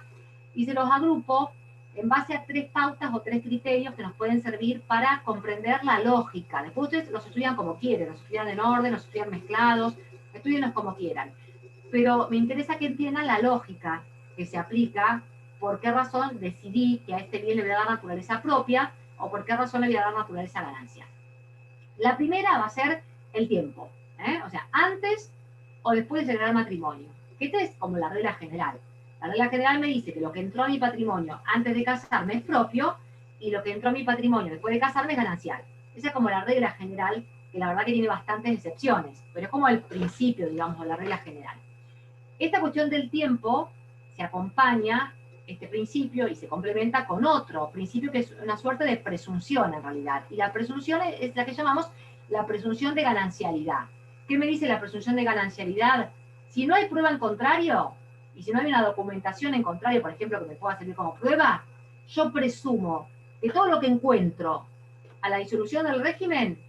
y se los agrupo en base a 3 pautas o 3 criterios que nos pueden servir para comprender la lógica. Después ustedes los estudian como quieren, los estudian en orden, los estudian mezclados, estudienlos como quieran. Pero me interesa que entiendan la lógica que se aplica, por qué razón decidí que a este bien le voy a dar naturaleza propia, o por qué razón le voy a dar naturaleza ganancia. La primera va a ser el tiempo, o sea, antes o después de celebrar el matrimonio. Esta es como la regla general. La regla general me dice que lo que entró a mi patrimonio antes de casarme es propio y lo que entró a mi patrimonio después de casarme es ganancial. Esa es como la regla general, que la verdad que tiene bastantes excepciones, pero es como el principio, digamos, de la regla general. Esta cuestión del tiempo se acompaña este principio y se complementa con otro principio que es una suerte de presunción en realidad. Y la presunción es la que llamamos la presunción de ganancialidad. ¿Qué me dice la presunción de ganancialidad? Si no hay prueba en contrario, y si no hay una documentación en contrario, por ejemplo, que me pueda servir como prueba, yo presumo que todo lo que encuentro a la disolución del régimen,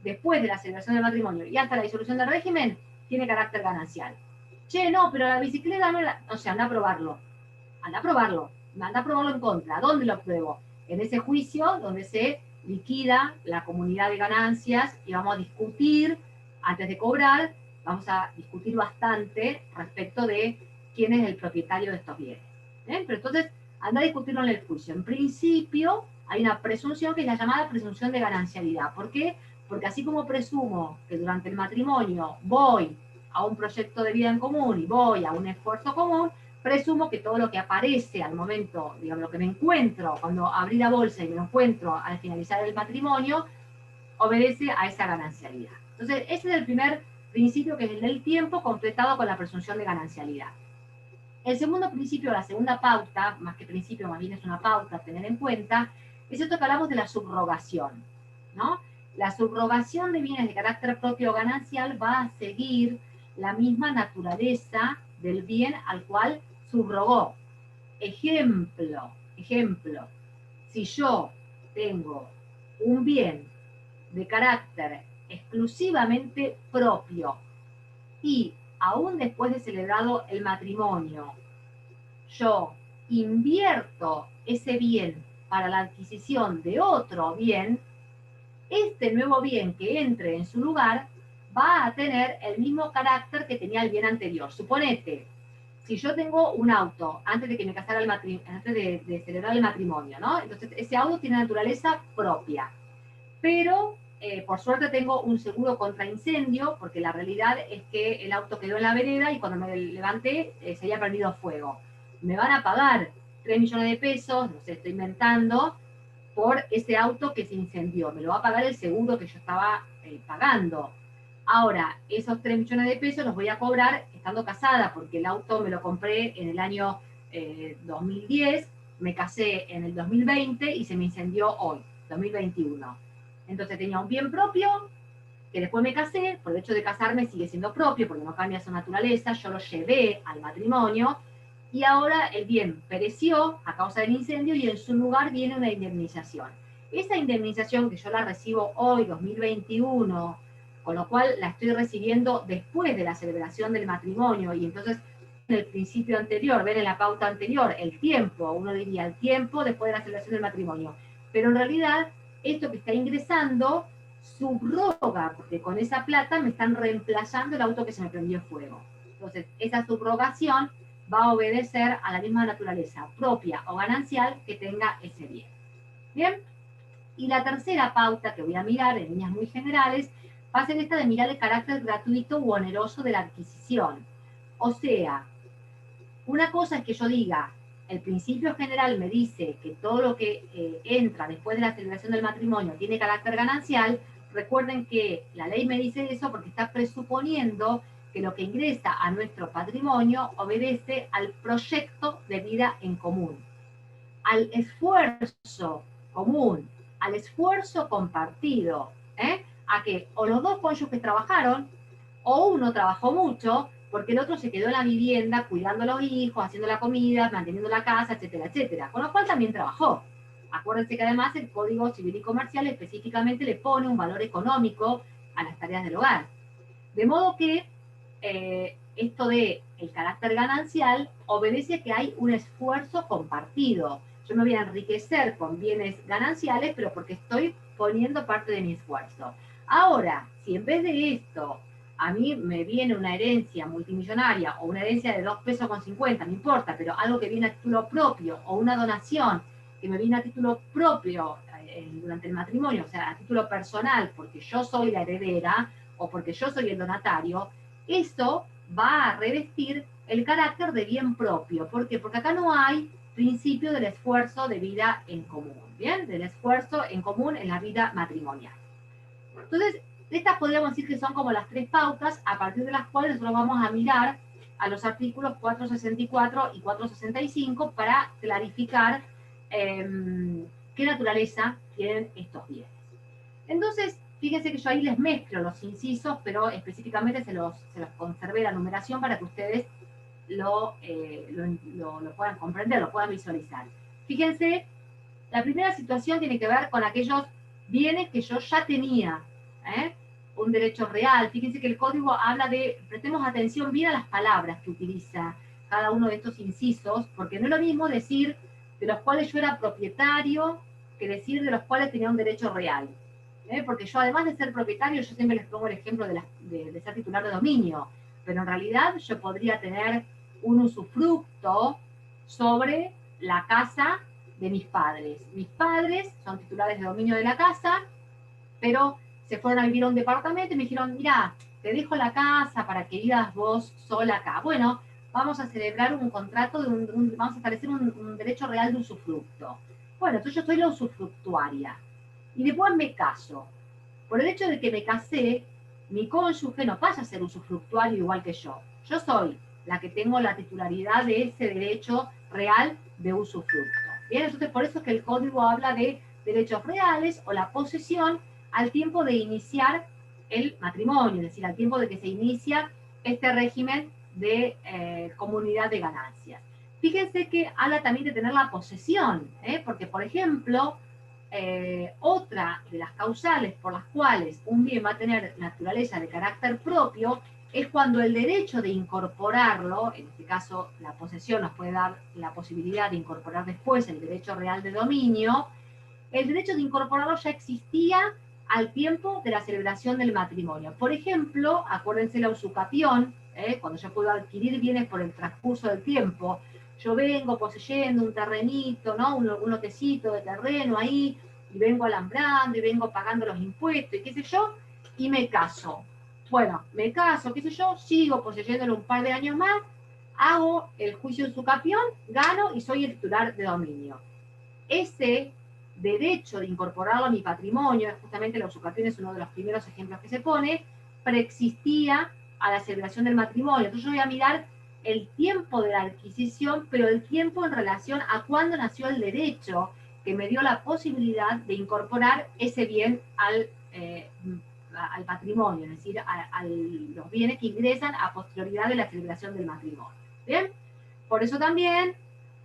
después de la celebración del matrimonio y hasta la disolución del régimen, tiene carácter ganancial. Che, no, pero la bicicleta no la... O sea, anda a probarlo. Anda a probarlo. Anda a probarlo en contra. ¿Dónde lo pruebo? En ese juicio donde se liquida la comunidad de ganancias y vamos a discutir, antes de cobrar, vamos a discutir bastante respecto de quién es el propietario de estos bienes. Pero entonces, anda a discutirlo en el juicio. En principio, hay una presunción que es la llamada presunción de ganancialidad. ¿Por qué? Porque así como presumo que durante el matrimonio voy a un proyecto de vida en común y voy a un esfuerzo común, presumo que todo lo que aparece al momento, digamos, lo que me encuentro cuando abrí la bolsa y me encuentro al finalizar el matrimonio, obedece a esa ganancialidad. Entonces, ese es el primer principio, que es el del tiempo, completado con la presunción de ganancialidad. El segundo principio, la segunda pauta, más que principio, más bien es una pauta a tener en cuenta, es esto que hablamos de la subrogación, ¿no? La subrogación de bienes de carácter propio o ganancial va a seguir la misma naturaleza del bien al cual subrogó. Ejemplo, si yo tengo un bien de carácter exclusivamente propio y aún después de celebrado el matrimonio, yo invierto ese bien para la adquisición de otro bien, este nuevo bien que entre en su lugar va a tener el mismo carácter que tenía el bien anterior. Suponete, si yo tengo un auto antes de que me casara antes de celebrar el matrimonio, ¿no? Entonces ese auto tiene naturaleza propia, pero por suerte tengo un seguro contra incendio, porque la realidad es que el auto quedó en la vereda y cuando me levanté se había prendido fuego. Me van a pagar 3 millones de pesos, no sé, estoy inventando, por ese auto que se incendió. Me lo va a pagar el seguro que yo estaba pagando. Ahora, esos 3 millones de pesos los voy a cobrar estando casada, porque el auto me lo compré en el año 2010, me casé en el 2020 y se me incendió hoy, 2021. Entonces tenía un bien propio, que después me casé, por el hecho de casarme sigue siendo propio, porque no cambia su naturaleza, yo lo llevé al matrimonio, y ahora el bien pereció a causa del incendio y en su lugar viene una indemnización. Esa indemnización que yo la recibo hoy, 2021, con lo cual la estoy recibiendo después de la celebración del matrimonio, y entonces en el principio anterior, ver en la pauta anterior, el tiempo, uno diría el tiempo después de la celebración del matrimonio, pero en realidad esto que está ingresando subroga, porque con esa plata me están reemplazando el auto que se me prendió fuego. Entonces, esa subrogación va a obedecer a la misma naturaleza propia o ganancial que tenga ese bien. ¿Bien? Y la tercera pauta que voy a mirar en líneas muy generales va a ser esta de mirar el carácter gratuito u oneroso de la adquisición. O sea, una cosa es que yo diga, el principio general me dice que todo lo que entra después de la celebración del matrimonio tiene carácter ganancial. Recuerden que la ley me dice eso porque está presuponiendo que lo que ingresa a nuestro patrimonio obedece al proyecto de vida en común, al esfuerzo común, al esfuerzo compartido, a que o los dos cónyuges trabajaron, o uno trabajó mucho, porque el otro se quedó en la vivienda cuidando a los hijos, haciendo la comida, manteniendo la casa, etcétera, etcétera. Con lo cual también trabajó. Acuérdense que además el Código Civil y Comercial específicamente le pone un valor económico a las tareas del hogar. De modo que esto de el carácter ganancial obedece a que hay un esfuerzo compartido. Yo me voy a enriquecer con bienes gananciales, pero porque estoy poniendo parte de mi esfuerzo. Ahora, si en vez de esto a mí me viene una herencia multimillonaria o una herencia de 2 pesos con 50, no importa, pero algo que viene a título propio o una donación que me viene a título propio durante el matrimonio, o sea, a título personal, porque yo soy la heredera o porque yo soy el donatario, eso va a revestir el carácter de bien propio. ¿Por qué? Porque acá no hay principio del esfuerzo de vida en común, ¿bien? Del esfuerzo en común en la vida matrimonial. Entonces, estas podríamos decir que son como las 3 pautas a partir de las cuales nosotros vamos a mirar a los artículos 464 y 465 para clarificar qué naturaleza tienen estos bienes. Entonces, Fíjense que yo ahí les mezclo los incisos, pero específicamente se los conservé la numeración para que ustedes lo puedan comprender, lo puedan visualizar. Fíjense, la primera situación tiene que ver con aquellos bienes que yo ya tenía, un derecho real. Fíjense que el código habla de, prestemos atención bien a las palabras que utiliza cada uno de estos incisos, porque no es lo mismo decir de los cuales yo era propietario que decir de los cuales tenía un derecho real. Porque yo, además de ser propietario, yo siempre les pongo el ejemplo de ser titular de dominio, pero en realidad yo podría tener un usufructo sobre la casa de mis padres. Mis padres son titulares de dominio de la casa, pero se fueron a vivir a un departamento y me dijeron, mira, te dejo la casa para que vivas vos sola acá. Bueno, vamos a celebrar un contrato, vamos a establecer un derecho real de usufructo. Bueno, entonces yo soy la usufructuaria. Y después me caso. Por el hecho de que me casé, mi cónyuge no pasa a ser usufructuario igual que yo. Yo soy la que tengo la titularidad de ese derecho real de usufructo. Bien, entonces por eso es que el código habla de derechos reales o la posesión al tiempo de iniciar el matrimonio, es decir, al tiempo de que se inicia este régimen de comunidad de ganancias. Fíjense que habla también de tener la posesión, porque, por ejemplo, otra de las causales por las cuales un bien va a tener naturaleza de carácter propio es cuando el derecho de incorporarlo, en este caso la posesión nos puede dar la posibilidad de incorporar después el derecho real de dominio, el derecho de incorporarlo ya existía al tiempo de la celebración del matrimonio. Por ejemplo, acuérdense la usucapión, cuando yo puedo adquirir bienes por el transcurso del tiempo. Yo vengo poseyendo un terrenito, ¿no? un lotecito de terreno ahí, y vengo alambrando, y vengo pagando los impuestos, y qué sé yo, y me caso. Bueno, me caso, qué sé yo, sigo poseyéndolo un par de años más, hago el juicio de usucapión, gano y soy el titular de dominio. Ese derecho de incorporarlo a mi patrimonio, justamente la usucapión es uno de los primeros ejemplos que se pone, preexistía a la celebración del matrimonio. Entonces yo voy a mirar el tiempo de la adquisición, pero el tiempo en relación a cuándo nació el derecho que me dio la posibilidad de incorporar ese bien al patrimonio, es decir, a los bienes que ingresan a posterioridad de la celebración del matrimonio. ¿Bien? Por eso también,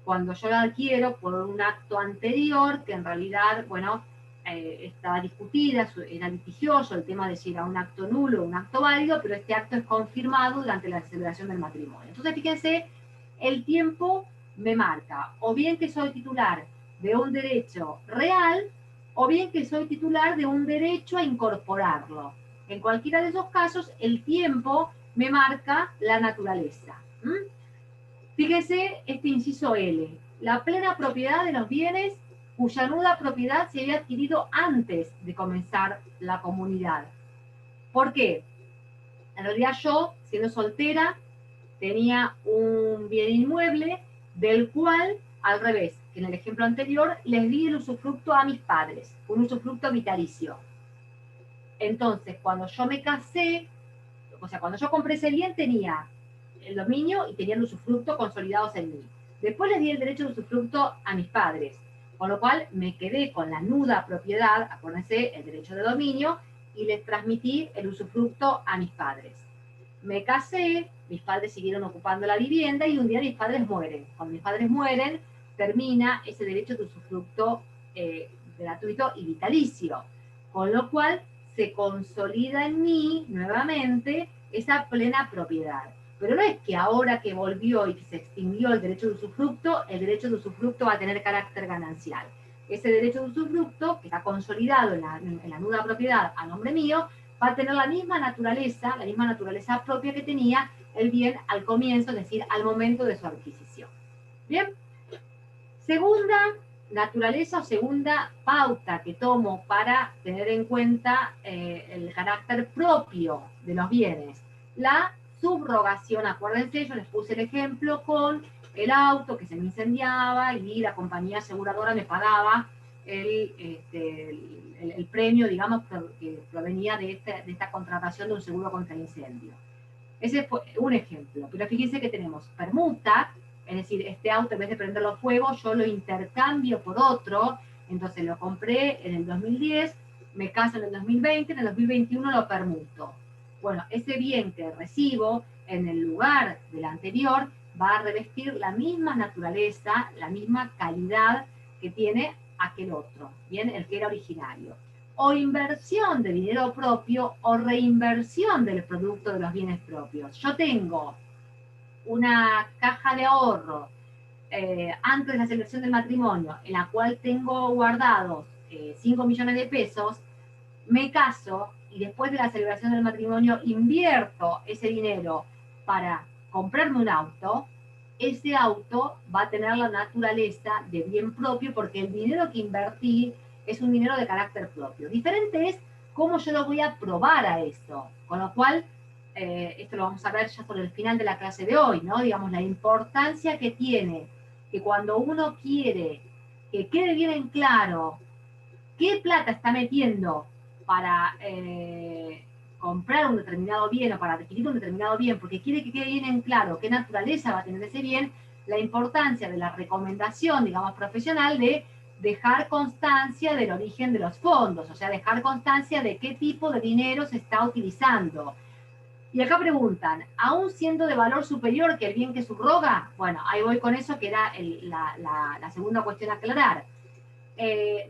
cuando yo la adquiero por un acto anterior, que en realidad, bueno, estaba discutida, era litigioso el tema de si era un acto nulo o un acto válido, pero este acto es confirmado durante la celebración del matrimonio. Entonces, fíjense, el tiempo me marca, o bien que soy titular de un derecho real, o bien que soy titular de un derecho a incorporarlo. En cualquiera de esos casos, el tiempo me marca la naturaleza. Fíjese este inciso L, la plena propiedad de los bienes cuya nuda propiedad se había adquirido antes de comenzar la comunidad. ¿Por qué? En realidad yo, siendo soltera, tenía un bien inmueble del cual, al revés, que en el ejemplo anterior, les di el usufructo a mis padres, un usufructo vitalicio. Entonces, cuando yo me casé, o sea, cuando yo compré ese bien tenía el dominio y tenía el usufructo consolidados en mí. Después les di el derecho de usufructo a mis padres, con lo cual me quedé con la nuda propiedad, acuérdense, el derecho de dominio, y les transmití el usufructo a mis padres. Me casé, mis padres siguieron ocupando la vivienda y un día mis padres mueren. Cuando mis padres mueren, termina ese derecho de usufructo gratuito y vitalicio, con lo cual se consolida en mí nuevamente esa plena propiedad. Pero no es que ahora que volvió y que se extinguió el derecho de usufructo, el derecho de usufructo va a tener carácter ganancial. Ese derecho de usufructo, que está consolidado en la nuda propiedad a nombre mío, va a tener la misma naturaleza propia que tenía el bien al comienzo, es decir, al momento de su adquisición. Bien. Segunda naturaleza o segunda pauta que tomo para tener en cuenta el carácter propio de los bienes. La subrogación, acuérdense, yo les puse el ejemplo con el auto que se me incendiaba y la compañía aseguradora me pagaba el premio, digamos, que provenía de esta contratación de un seguro contra incendio. Ese fue un ejemplo, pero fíjense que tenemos permuta, es decir, este auto en vez de prenderlo a fuego, yo lo intercambio por otro, entonces lo compré en el 2010, me caso en el 2020, en el 2021 lo permuto. Bueno, ese bien que recibo en el lugar del anterior va a revestir la misma naturaleza, la misma calidad que tiene aquel otro, bien, el que era originario. O inversión de dinero propio o reinversión del producto de los bienes propios. Yo tengo una caja de ahorro antes de la celebración del matrimonio, en la cual tengo guardados 5 millones de pesos, me caso y después de la celebración del matrimonio invierto ese dinero para comprarme un auto, ese auto va a tener la naturaleza de bien propio porque el dinero que invertí es un dinero de carácter propio. Diferente es cómo yo lo voy a probar a esto, con lo cual esto lo vamos a ver ya por el final de la clase de hoy, ¿no? Digamos, la importancia que tiene que cuando uno quiere que quede bien en claro qué plata está metiendo para comprar un determinado bien o para adquirir un determinado bien, porque quiere que quede bien en claro qué naturaleza va a tener ese bien, la importancia de la recomendación, digamos, profesional de dejar constancia del origen de los fondos, o sea, dejar constancia de qué tipo de dinero se está utilizando. Y acá preguntan, ¿aún siendo de valor superior que el bien que subroga? Bueno, ahí voy con eso, que era la segunda cuestión a aclarar.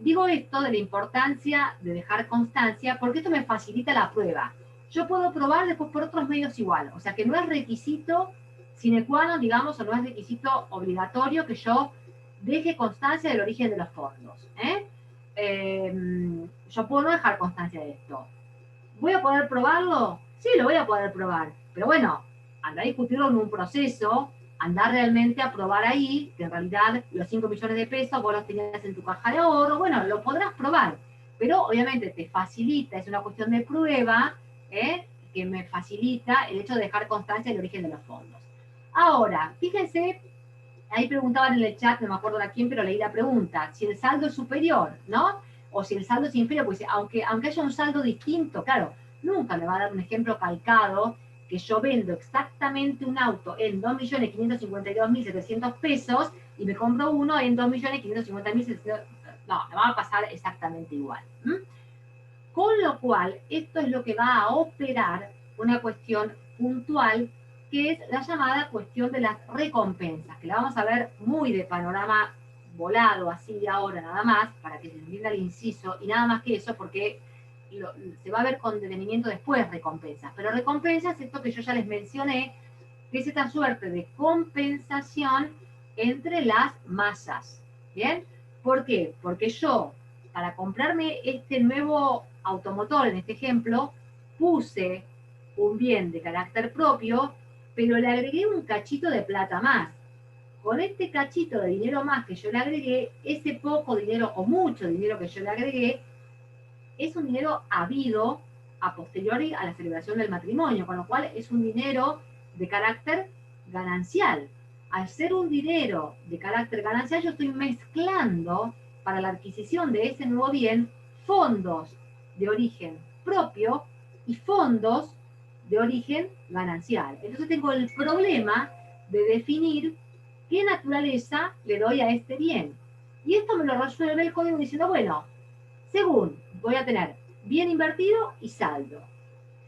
Digo esto de la importancia de dejar constancia, porque esto me facilita la prueba. Yo puedo probar después por otros medios igual, o sea que no es requisito sine qua non, digamos, o no es requisito obligatorio que yo deje constancia del origen de los fondos. Yo puedo no dejar constancia de esto. ¿Voy a poder probarlo? Sí, lo voy a poder probar. Pero bueno, anda a discutirlo en un proceso, anda realmente a probar ahí, que en realidad los 5 millones de pesos vos los tenías en tu caja de ahorro, bueno, lo podrás probar. Pero obviamente te facilita, es una cuestión de prueba, que me facilita el hecho de dejar constancia del origen de los fondos. Ahora, fíjense, ahí preguntaban en el chat, no me acuerdo a quién, pero leí la pregunta, si el saldo es superior, ¿no? O si el saldo es inferior, pues aunque haya un saldo distinto, claro, nunca me va a dar un ejemplo calcado que yo vendo exactamente un auto en 2.552.700 pesos y me compro uno en 2.550.700. No, me va a pasar exactamente igual. Con lo cual, esto es lo que va a operar una cuestión puntual, que es la llamada cuestión de las recompensas, que la vamos a ver muy de panorama volado, así de ahora nada más, para que se entienda el inciso, y nada más que eso, porque se va a ver con detenimiento después recompensas. Pero recompensas, esto que yo ya les mencioné, que es esta suerte de compensación entre las masas. ¿Bien? ¿Por qué? Porque yo, para comprarme este nuevo automotor, en este ejemplo, puse un bien de carácter propio, pero le agregué un cachito de plata más. Con este cachito de dinero más que yo le agregué, ese poco dinero o mucho dinero que yo le agregué, es un dinero habido a posteriori a la celebración del matrimonio, con lo cual es un dinero de carácter ganancial. Al ser un dinero de carácter ganancial, yo estoy mezclando para la adquisición de ese nuevo bien fondos de origen propio y fondos de origen ganancial. Entonces tengo el problema de definir qué naturaleza le doy a este bien. Y esto me lo resuelve el código diciendo, bueno, según voy a tener bien invertido y saldo.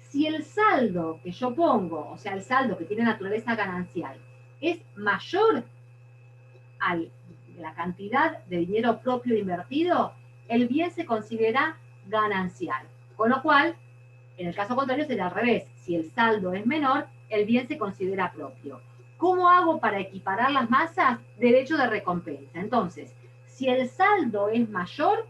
Si el saldo que yo pongo, o sea, el saldo que tiene naturaleza ganancial, es mayor a la cantidad de dinero propio invertido, el bien se considera ganancial. Con lo cual, en el caso contrario sería al revés. Si el saldo es menor, el bien se considera propio. ¿Cómo hago para equiparar las masas? Derecho de recompensa. Entonces, si el saldo es mayor,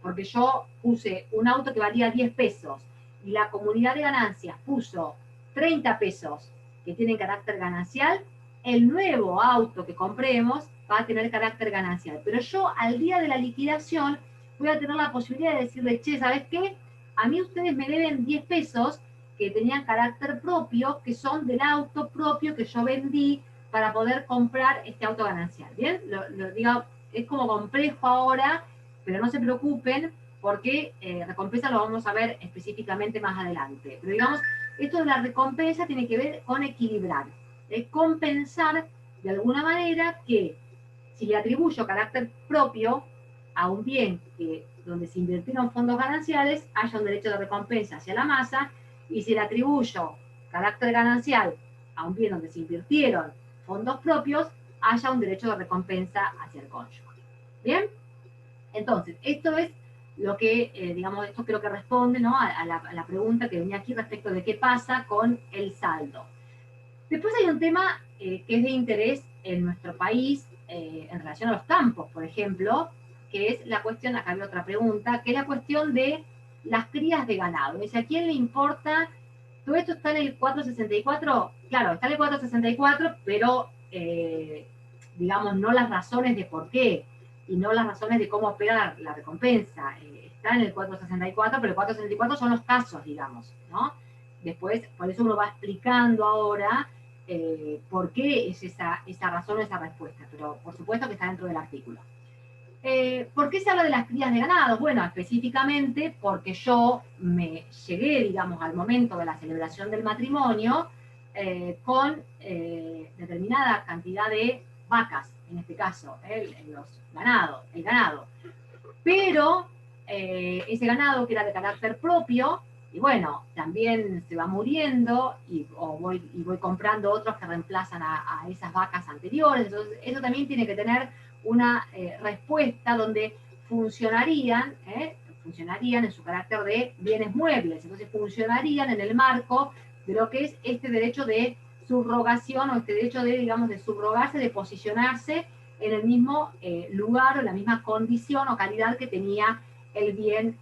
porque yo puse un auto que valía 10 pesos y la comunidad de ganancias puso 30 pesos que tienen carácter ganancial, el nuevo auto que compremos va a tener carácter ganancial. Pero yo al día de la liquidación voy a tener la posibilidad de decirle, che, ¿sabes qué? A mí ustedes me deben 10 pesos que tenían carácter propio, que son del auto propio que yo vendí para poder comprar este auto ganancial. ¿Bien? Digo, es como complejo ahora, pero no se preocupen porque recompensa lo vamos a ver específicamente más adelante. Pero digamos, esto de la recompensa tiene que ver con equilibrar, es compensar de alguna manera que si le atribuyo carácter propio a un bien que donde se invirtieron fondos gananciales haya un derecho de recompensa hacia la masa, y si le atribuyo carácter ganancial a un bien donde se invirtieron fondos propios, haya un derecho de recompensa hacia el cónyuge. ¿Bien? Entonces, esto es lo que, digamos, esto creo que responde, ¿no?, a la pregunta que venía aquí respecto de qué pasa con el saldo. Después hay un tema que es de interés en nuestro país en relación a los campos, por ejemplo, que es la cuestión, acá había otra pregunta, que es la cuestión de las crías de ganado. Dice, ¿a quién le importa? ¿Todo esto está en el 464? Claro, está en el 464, pero, digamos, no las razones de por qué, y no las razones de cómo opera la recompensa. Está en el 464, pero el 464 son los casos, digamos, ¿no? Después, por eso uno va explicando ahora por qué es esa razón o esa respuesta, pero por supuesto que está dentro del artículo. ¿Por qué se habla de las crías de ganado? Bueno, específicamente porque yo me llegué, digamos, al momento de la celebración del matrimonio con determinada cantidad de vacas, en este caso, el ganado. Pero ese ganado que era de carácter propio, y bueno, también se va muriendo y voy comprando otros que reemplazan a esas vacas anteriores. Entonces, eso también tiene que tener una respuesta donde funcionarían en su carácter de bienes muebles. Entonces, funcionarían en el marco de lo que es este derecho de subrogación o este derecho de, digamos, de subrogarse, de posicionarse en el mismo lugar o en la misma condición o calidad que tenía el bien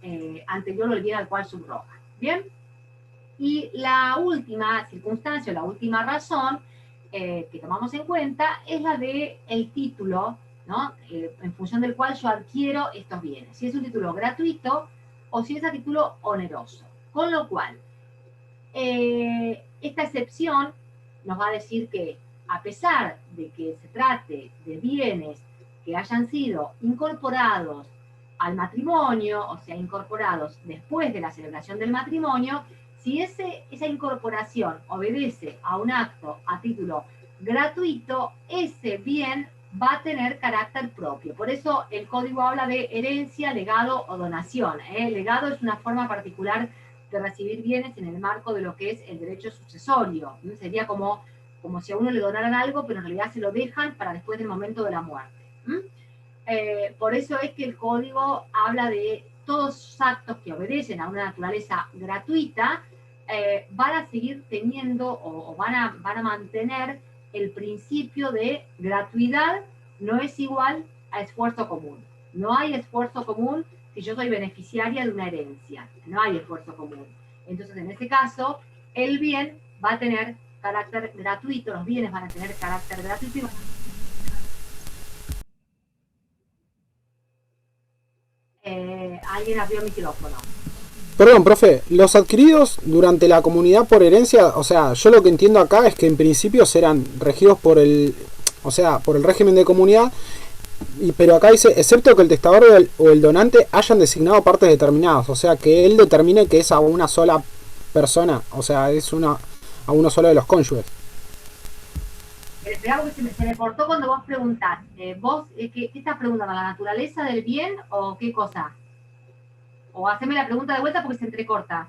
anterior o el bien al cual subroga. ¿Bien? Y la última circunstancia, la última razón que tomamos en cuenta es la del título, ¿no? En función del cual yo adquiero estos bienes. Si es un título gratuito o si es a título oneroso. Con lo cual, esta excepción nos va a decir que a pesar de que se trate de bienes que hayan sido incorporados al matrimonio, o sea, incorporados después de la celebración del matrimonio, si esa incorporación obedece a un acto a título gratuito, ese bien va a tener carácter propio. Por eso el código habla de herencia, legado o donación. Legado es una forma particular de recibir bienes en el marco de lo que es el derecho sucesorio. Sería como si a uno le donaran algo, pero en realidad se lo dejan para después del momento de la muerte. Por eso es que el código habla de todos los actos que obedecen a una naturaleza gratuita, van a seguir teniendo o van a mantener el principio de gratuidad no es igual a esfuerzo común. No hay esfuerzo común si yo soy beneficiaria de una herencia. No hay esfuerzo común. Entonces, en este caso, el bien va a tener carácter gratuito, los bienes van a tener carácter gratuito. Alguien abrió el micrófono. Perdón, profe, los adquiridos durante la comunidad por herencia, o sea, yo lo que entiendo acá es que en principio serán regidos por el régimen de comunidad, pero acá dice, excepto que el testador o el donante hayan designado partes determinadas, o sea, que él determine que es a una sola persona, o sea, es a uno solo de los cónyuges. Algo que se me cortó cuando vos preguntás. ¿Vos qué estás preguntando? ¿La naturaleza del bien o qué cosa? O haceme la pregunta de vuelta porque se entrecorta.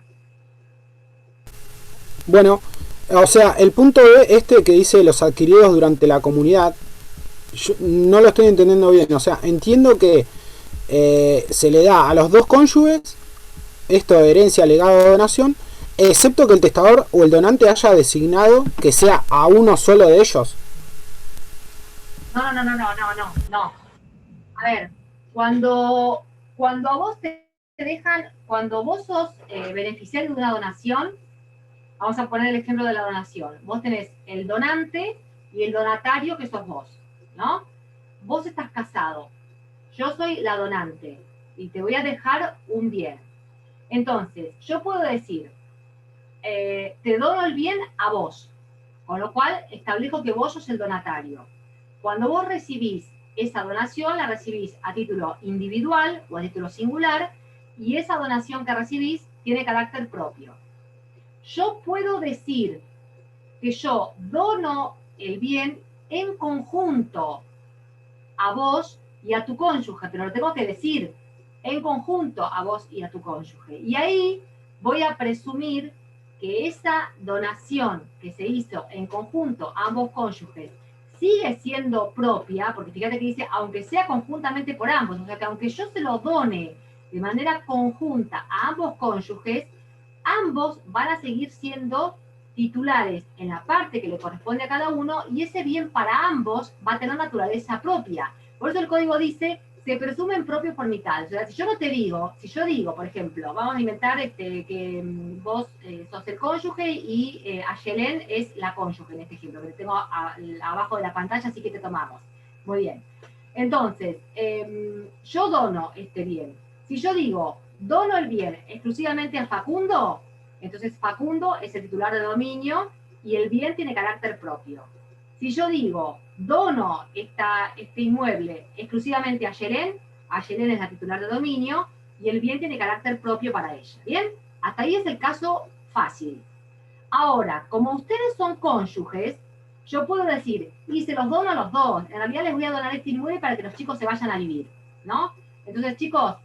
Bueno, o sea, el punto este que dice los adquiridos durante la comunidad, yo no lo estoy entendiendo bien. O sea, entiendo que se le da a los dos cónyuges esto de herencia, legado o donación, excepto que el testador o el donante haya designado que sea a uno solo de ellos. No. A ver, cuando a vos te dejan, cuando vos sos beneficiario de una donación, vamos a poner el ejemplo de la donación. Vos tenés el donante y el donatario, que sos vos, ¿no? Vos estás casado, yo soy la donante y te voy a dejar un bien. Entonces, yo puedo decir, te dono el bien a vos, con lo cual establezco que vos sos el donatario. Cuando vos recibís esa donación, la recibís a título individual o a título singular, y esa donación que recibís tiene carácter propio. Yo puedo decir que yo dono el bien en conjunto a vos y a tu cónyuge, pero lo tengo que decir en conjunto a vos y a tu cónyuge. Y ahí voy a presumir que esa donación que se hizo en conjunto a ambos cónyuges sigue siendo propia, porque fíjate que dice, aunque sea conjuntamente por ambos, o sea que aunque yo se lo done de manera conjunta a ambos cónyuges, ambos van a seguir siendo titulares en la parte que le corresponde a cada uno y ese bien para ambos va a tener naturaleza propia. Por eso el código dice, se presumen propios por mitad. O sea, si yo no te digo, si yo digo, por ejemplo, vamos a inventar que vos sos el cónyuge y Ayelen es la cónyuge en este ejemplo, que tengo abajo de la pantalla, así que te tomamos. Muy bien. Entonces, yo dono este bien. Si yo digo, dono el bien exclusivamente a Facundo, entonces Facundo es el titular de dominio y el bien tiene carácter propio. Si yo digo, dono este inmueble exclusivamente a Yelén es la titular de dominio y el bien tiene carácter propio para ella. ¿Bien? Hasta ahí es el caso fácil. Ahora, como ustedes son cónyuges, yo puedo decir, y se los dono a los dos. En realidad les voy a donar este inmueble para que los chicos se vayan a vivir, ¿no? Entonces, chicos,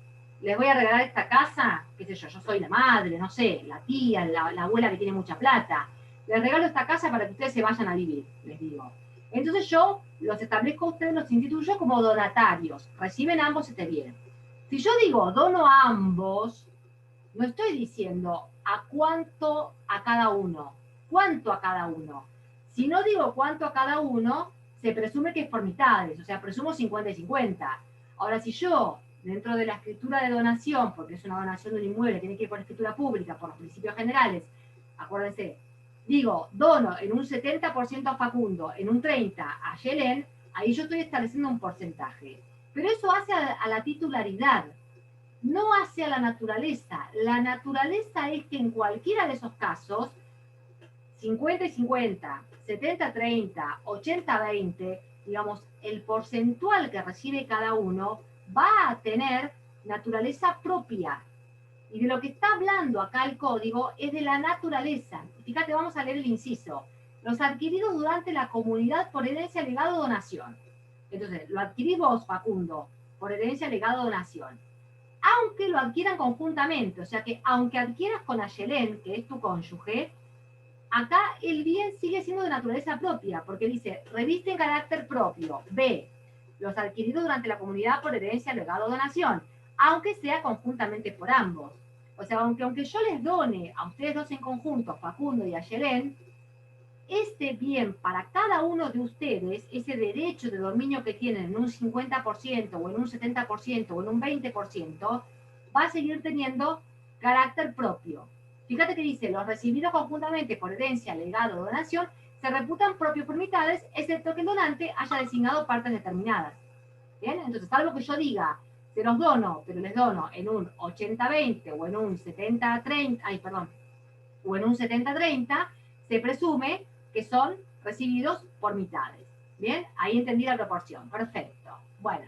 les voy a regalar esta casa, qué sé yo soy la madre, no sé, la tía, la abuela que tiene mucha plata. Les regalo esta casa para que ustedes se vayan a vivir, les digo. Entonces yo los establezco a ustedes, los instituyo como donatarios. Reciben ambos este bien. Si yo digo dono a ambos, no estoy diciendo a cuánto a cada uno. ¿Cuánto a cada uno? Si no digo cuánto a cada uno, se presume que es por mitades, o sea, presumo 50 y 50. Ahora, si yo, dentro de la escritura de donación, porque es una donación de un inmueble, tiene que ir por escritura pública, por los principios generales, acuérdense, digo, dono en un 70% a Facundo, en un 30% a Yelén, ahí yo estoy estableciendo un porcentaje. Pero eso hace a la titularidad, no hace a la naturaleza. La naturaleza es que en cualquiera de esos casos, 50 y 50, 70, 30, 80, 20, digamos, el porcentual que recibe cada uno va a tener naturaleza propia. Y de lo que está hablando acá el código es de la naturaleza. Fíjate, vamos a leer el inciso. Los adquiridos durante la comunidad por herencia, legado, donación. Entonces, lo adquirís vos, Facundo, por herencia, legado, donación. Aunque lo adquieran conjuntamente, o sea que aunque adquieras con Ayelén, que es tu cónyuge, acá el bien sigue siendo de naturaleza propia, porque dice, reviste en carácter propio. B, los adquiridos durante la comunidad por herencia, legado o donación, aunque sea conjuntamente por ambos. O sea, aunque yo les done a ustedes dos en conjunto, Facundo y Ayelén, este bien para cada uno de ustedes, ese derecho de dominio que tienen en un 50% o en un 70% o en un 20%, va a seguir teniendo carácter propio. Fíjate que dice, los recibidos conjuntamente por herencia, legado o donación, se reputan propios por mitades, excepto que el donante haya designado partes determinadas. ¿Bien? Entonces, algo que yo diga, se los dono, pero les dono en un 80-20 o en un 70-30, o en un 70-30, se presume que son recibidos por mitades. ¿Bien? Ahí entendí la proporción. Perfecto. Bueno,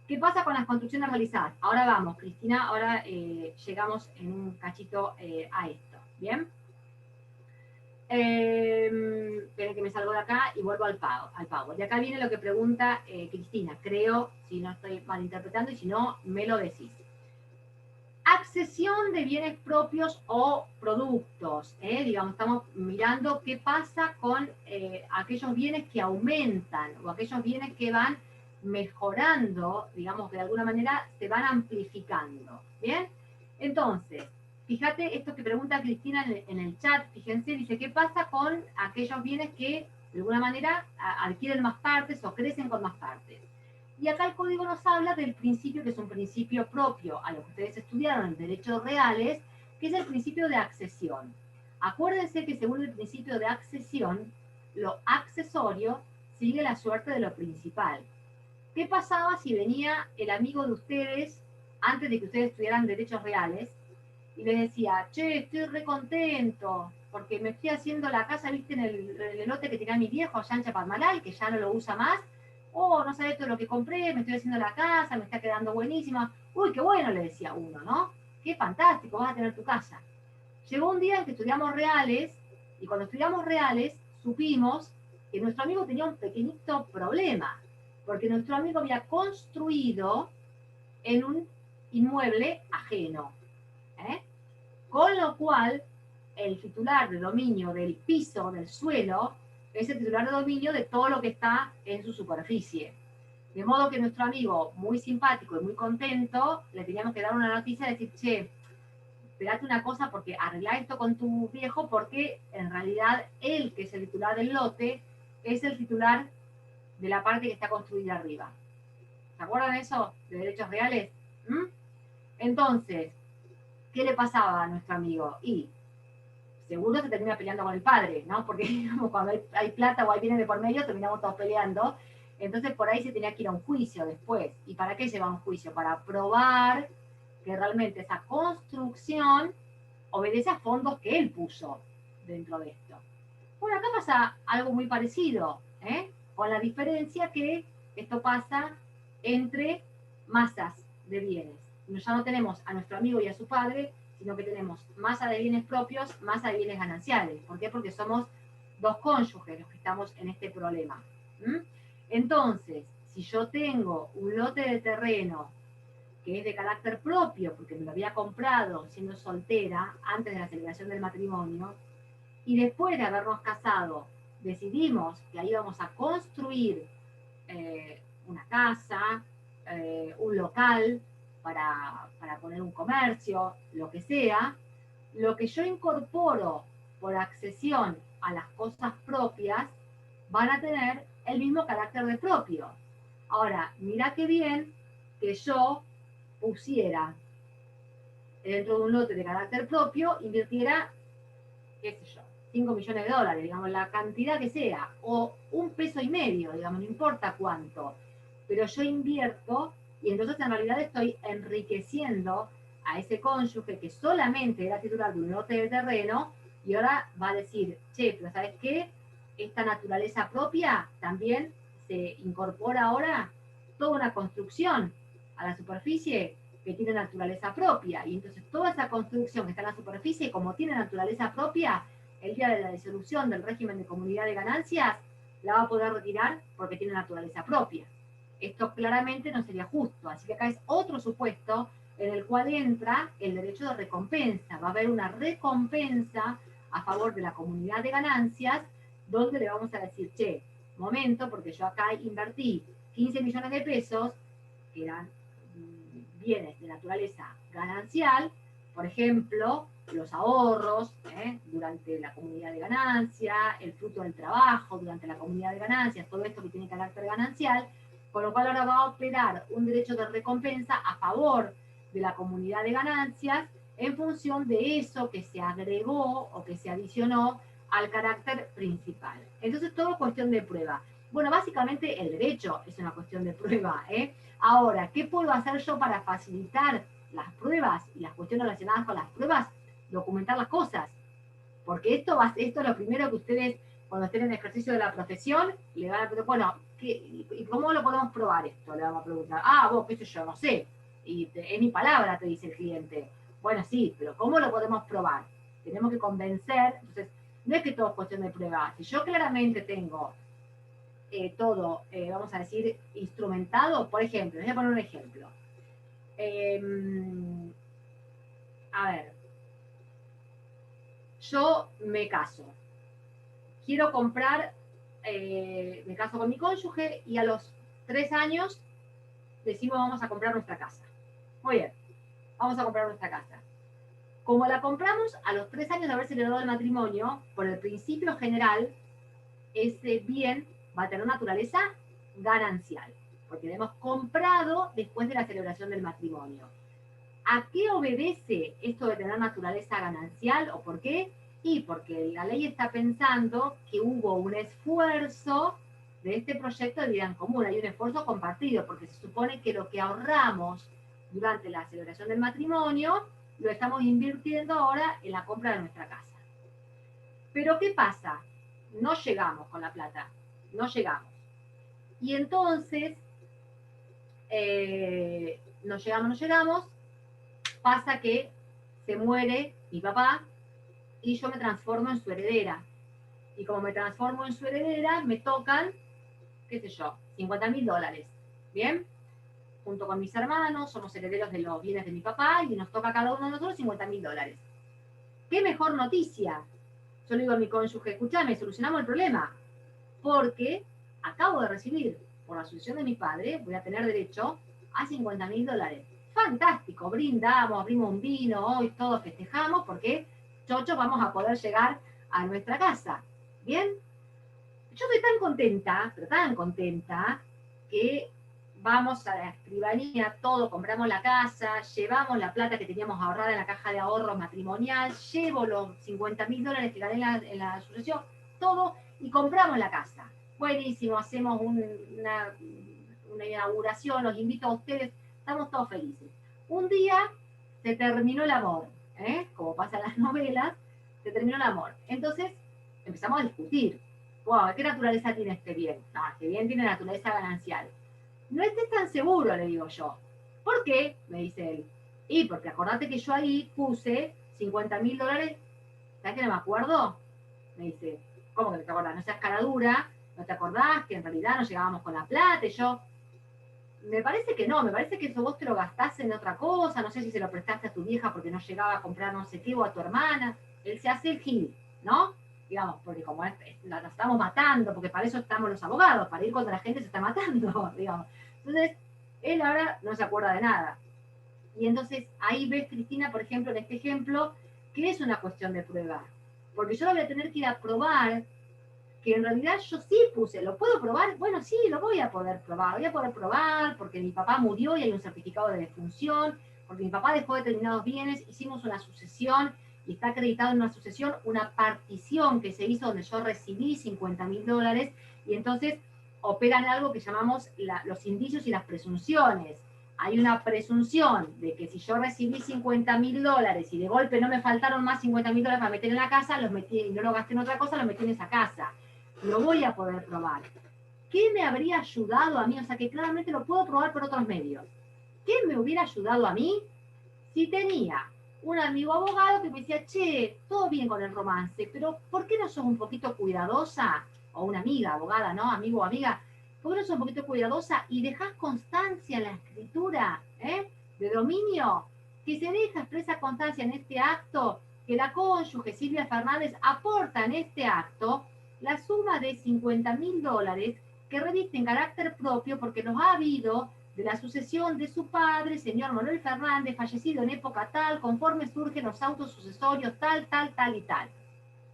¿qué pasa con las construcciones realizadas? Ahora vamos, Cristina, ahora llegamos en un cachito a esto. ¿Bien? Esperen que me salgo de acá y vuelvo al pago. De acá viene lo que pregunta Cristina. Creo, si no estoy malinterpretando, y si no, me lo decís. Accesión de bienes propios o productos. Digamos, estamos mirando qué pasa con aquellos bienes que aumentan o aquellos bienes que van mejorando, digamos, que de alguna manera se van amplificando. ¿Bien? Entonces, fíjate esto que pregunta Cristina en el chat, fíjense, dice, ¿qué pasa con aquellos bienes que de alguna manera adquieren más partes o crecen con más partes? Y acá el código nos habla del principio, que es un principio propio a lo que ustedes estudiaron en derechos reales, que es el principio de accesión. Acuérdense que según el principio de accesión, lo accesorio sigue la suerte de lo principal. ¿Qué pasaba si venía el amigo de ustedes, antes de que ustedes estudiaran derechos reales, y les decía, che, estoy re contento, porque me estoy haciendo la casa, viste, en el lote que tenía mi viejo allá en Chapadmalal, que ya no lo usa más? Oh, no sabes todo lo que compré, me estoy haciendo la casa, me está quedando buenísima. Uy, qué bueno, le decía uno, ¿no? Qué fantástico, vas a tener tu casa. Llegó un día en que estudiamos reales, y cuando estudiamos reales, supimos que nuestro amigo tenía un pequeñito problema. porque nuestro amigo había construido en un inmueble ajeno. Con lo cual, el titular de dominio del piso, del suelo, es el titular de dominio de todo lo que está en su superficie. De modo que nuestro amigo, muy simpático y muy contento, le teníamos que dar una noticia y decir, che, espérate una cosa porque arregla esto con tu viejo, porque en realidad él, que es el titular del lote, es el titular de la parte que está construida arriba. ¿Se acuerdan de eso? De derechos reales. Entonces, ¿qué le pasaba a nuestro amigo? Y seguro se termina peleando con el padre, ¿no? Porque digamos, cuando hay plata o hay bienes de por medio, terminamos todos peleando. Entonces, por ahí se tenía que ir a un juicio después. ¿Y para qué se va a un juicio? Para probar que realmente esa construcción obedece a fondos que él puso dentro de esto. Bueno, acá pasa algo muy parecido, con la diferencia que esto pasa entre masas de bienes. Ya no tenemos a nuestro amigo y a su padre, sino que tenemos masa de bienes propios, masa de bienes gananciales. ¿Por qué? Porque somos dos cónyuges los que estamos en este problema. Entonces, si yo tengo un lote de terreno que es de carácter propio, porque me lo había comprado siendo soltera antes de la celebración del matrimonio, y después de habernos casado decidimos que ahí íbamos a construir una casa, un local para poner un comercio, lo que sea, lo que yo incorporo por accesión a las cosas propias van a tener el mismo carácter de propio. Ahora, mira qué bien que yo pusiera dentro de un lote de carácter propio, invirtiera, qué sé yo, 5 millones de dólares, digamos, la cantidad que sea, o $1,50, digamos, no importa cuánto, pero yo invierto y entonces en realidad estoy enriqueciendo a ese cónyuge que solamente era titular de un lote de terreno y ahora va a decir, che, pero ¿sabes qué? Esta naturaleza propia también se incorpora ahora toda una construcción a la superficie que tiene naturaleza propia. Y entonces toda esa construcción que está en la superficie, como tiene naturaleza propia, el día de la disolución del régimen de comunidad de ganancias, la va a poder retirar porque tiene naturaleza propia. Esto claramente no sería justo. Así que acá es otro supuesto en el cual entra el derecho de recompensa. Va a haber una recompensa a favor de la comunidad de ganancias, donde le vamos a decir, che, momento, porque yo acá invertí 15 millones de pesos, que eran bienes de naturaleza ganancial, por ejemplo, los ahorros durante la comunidad de ganancia, el fruto del trabajo durante la comunidad de ganancias, todo esto que tiene carácter ganancial, con lo cual ahora va a operar un derecho de recompensa a favor de la comunidad de ganancias en función de eso que se agregó o que se adicionó al carácter principal. Entonces, todo es cuestión de prueba. Bueno, básicamente el derecho es una cuestión de prueba. Ahora, ¿qué puedo hacer yo para facilitar las pruebas y las cuestiones relacionadas con las pruebas? Documentar las cosas. Porque esto es lo primero que ustedes, cuando estén en el ejercicio de la profesión, le van a preguntar, bueno, ¿cómo lo podemos probar esto? Le vamos a preguntar, vos, qué sé yo, no sé. Y es mi palabra, te dice el cliente. Bueno, sí, pero ¿cómo lo podemos probar? Tenemos que convencer. Entonces, no es que todo es cuestión de prueba. Si yo claramente tengo todo, vamos a decir, instrumentado, por ejemplo, voy a poner un ejemplo. A ver, yo me caso, quiero comprar, me caso con mi cónyuge y a los 3 años decimos vamos a comprar nuestra casa. Muy bien, vamos a comprar nuestra casa. Como la compramos a los 3 años de haber celebrado el matrimonio, por el principio general, ese bien va a tener naturaleza ganancial, porque lo hemos comprado después de la celebración del matrimonio. ¿A qué obedece esto de tener naturaleza ganancial o por qué? Y porque la ley está pensando que hubo un esfuerzo de este proyecto de vida en común, hay un esfuerzo compartido, porque se supone que lo que ahorramos durante la celebración del matrimonio lo estamos invirtiendo ahora en la compra de nuestra casa. Pero ¿qué pasa? No llegamos con la plata, no llegamos. Y entonces, no llegamos, pasa que se muere mi papá y yo me transformo en su heredera. Y como me transformo en su heredera, me tocan qué sé yo, $50.000. ¿Bien? Junto con mis hermanos, somos herederos de los bienes de mi papá y nos toca a cada uno de nosotros $50.000. ¿Qué mejor noticia? Yo le digo a mi cónyuge, escúchame, solucionamos el problema, porque acabo de recibir, por la sucesión de mi padre, voy a tener derecho a $50.000. Fantástico, brindamos, abrimos un vino, hoy todos festejamos, porque chochos vamos a poder llegar a nuestra casa. ¿Bien? Yo estoy tan contenta, pero tan contenta, que vamos a la escribanía, todo, compramos la casa, llevamos la plata que teníamos ahorrada en la caja de ahorros matrimonial, llevo los $50.000 que gané en la sucesión, todo, y compramos la casa. Buenísimo, hacemos una inauguración, los invito a ustedes, estamos todos felices. Un día se terminó el amor, como pasa en las novelas, se terminó el amor. Entonces empezamos a discutir. Wow, ¿qué naturaleza tiene este bien? No, este bien tiene naturaleza ganancial. No estés tan seguro, le digo yo. ¿Por qué? Me dice él. Y porque acordate que yo ahí puse $50.000. ¿Sabes que no me acuerdo? Me dice, ¿cómo que no te acordás? No seas cara dura, no te acordás que en realidad no llegábamos con la plata. Y yo, me parece que no, me parece que eso vos te lo gastaste en otra cosa, no sé si se lo prestaste a tu vieja porque no llegaba a comprar no sé qué, o a tu hermana. Él se hace el gil, ¿no? Digamos, porque como la estamos matando, porque para eso estamos los abogados, para ir contra la gente se está matando, digamos. Entonces, él ahora no se acuerda de nada. Y entonces ahí ves, Cristina, por ejemplo, en este ejemplo, que es una cuestión de prueba. Porque yo voy a tener que ir a probar que en realidad yo sí puse, ¿lo puedo probar? Bueno, sí, lo voy a poder probar. Voy a poder probar porque mi papá murió y hay un certificado de defunción, porque mi papá dejó determinados bienes, hicimos una sucesión y está acreditado en una sucesión una partición que se hizo donde yo recibí $50.000 y entonces operan algo que llamamos los indicios y las presunciones. Hay una presunción de que si yo recibí $50.000 y de golpe no me faltaron más $50.000 para meter en la casa, los metí y no lo gasté en otra cosa, los metí en esa casa. Lo voy a poder probar. ¿Qué me habría ayudado a mí? O sea, que claramente lo puedo probar por otros medios. ¿Qué me hubiera ayudado a mí si tenía un amigo abogado que me decía, che, todo bien con el romance, pero ¿por qué no sos un poquito cuidadosa? O una amiga, abogada, ¿no? Amigo o amiga, ¿por qué no sos un poquito cuidadosa y dejás constancia en la escritura de dominio? Que se deja expresa constancia en este acto, que la cónyuge Silvia Fernández aporta en este acto la suma de $50.000 que revisten carácter propio porque los ha habido de la sucesión de su padre, señor Manuel Fernández, fallecido en época tal, conforme surgen los autos sucesorios tal, tal, tal y tal.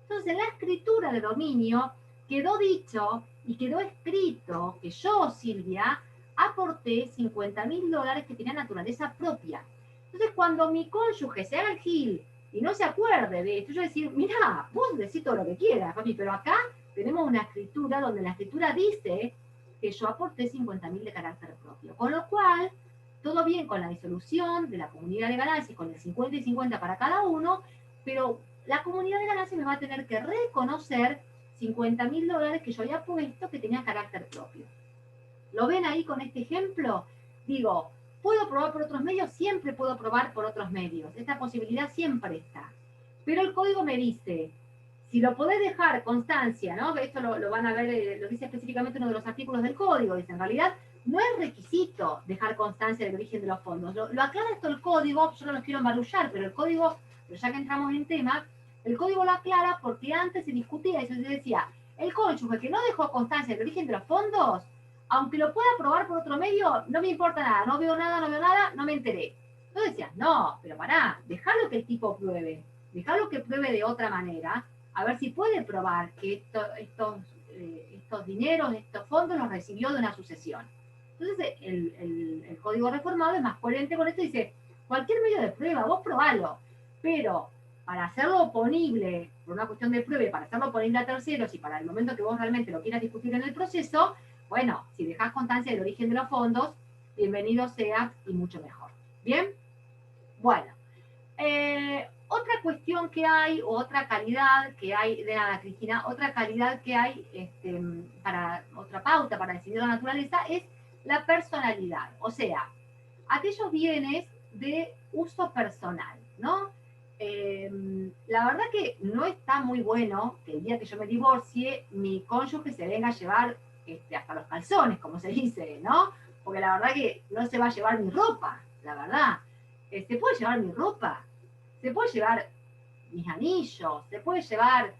Entonces, en la escritura de dominio quedó dicho y quedó escrito que yo, Silvia, aporté $50.000 que tenían naturaleza propia. Entonces, cuando mi cónyuge se haga el gil y no se acuerde de esto, yo decir, mirá, vos decís todo lo que quieras, papi, pero acá tenemos una escritura donde la escritura dice que yo aporté $50.000 de carácter propio. Con lo cual, todo bien con la disolución de la comunidad de ganancias, con el 50 y 50 para cada uno, pero la comunidad de ganancias me va a tener que reconocer $50.000 que yo había puesto que tenían carácter propio. ¿Lo ven ahí con este ejemplo? Digo, ¿puedo probar por otros medios? Siempre puedo probar por otros medios. Esta posibilidad siempre está. Pero el código me dice, si lo podés dejar constancia, ¿no? Esto lo van a ver, lo dice específicamente uno de los artículos del código, dice, en realidad no es requisito dejar constancia del origen de los fondos. Lo aclara esto el código, yo no los quiero embarullar, pero el código, pero ya que entramos en tema, el código lo aclara porque antes se discutía eso, se decía, el cónyuge que no dejó constancia del origen de los fondos, aunque lo pueda probar por otro medio, no me importa nada, no veo nada, no me enteré. Entonces decías, no, pero pará, dejalo que el tipo pruebe, dejalo que pruebe de otra manera, a ver si puede probar que estos dineros, estos fondos los recibió de una sucesión. Entonces el código reformado es más coherente con esto y dice, cualquier medio de prueba, vos probalo, pero para hacerlo oponible, por una cuestión de prueba y para hacerlo oponible a terceros y para el momento que vos realmente lo quieras discutir en el proceso, bueno, si dejás constancia del origen de los fondos, bienvenido seas y mucho mejor. ¿Bien? Bueno, otra cuestión que hay, o otra calidad que hay, de nada, Cristina, otra calidad que hay, para otra pauta para decidir la naturaleza, es la personalidad. O sea, aquellos bienes de uso personal, ¿no? La verdad que no está muy bueno que el día que yo me divorcie, mi cónyuge se venga a llevar hasta los calzones, como se dice, ¿no? Porque la verdad que no se va a llevar mi ropa, la verdad. Se puede llevar mi ropa, se puede llevar mis anillos, se puede llevar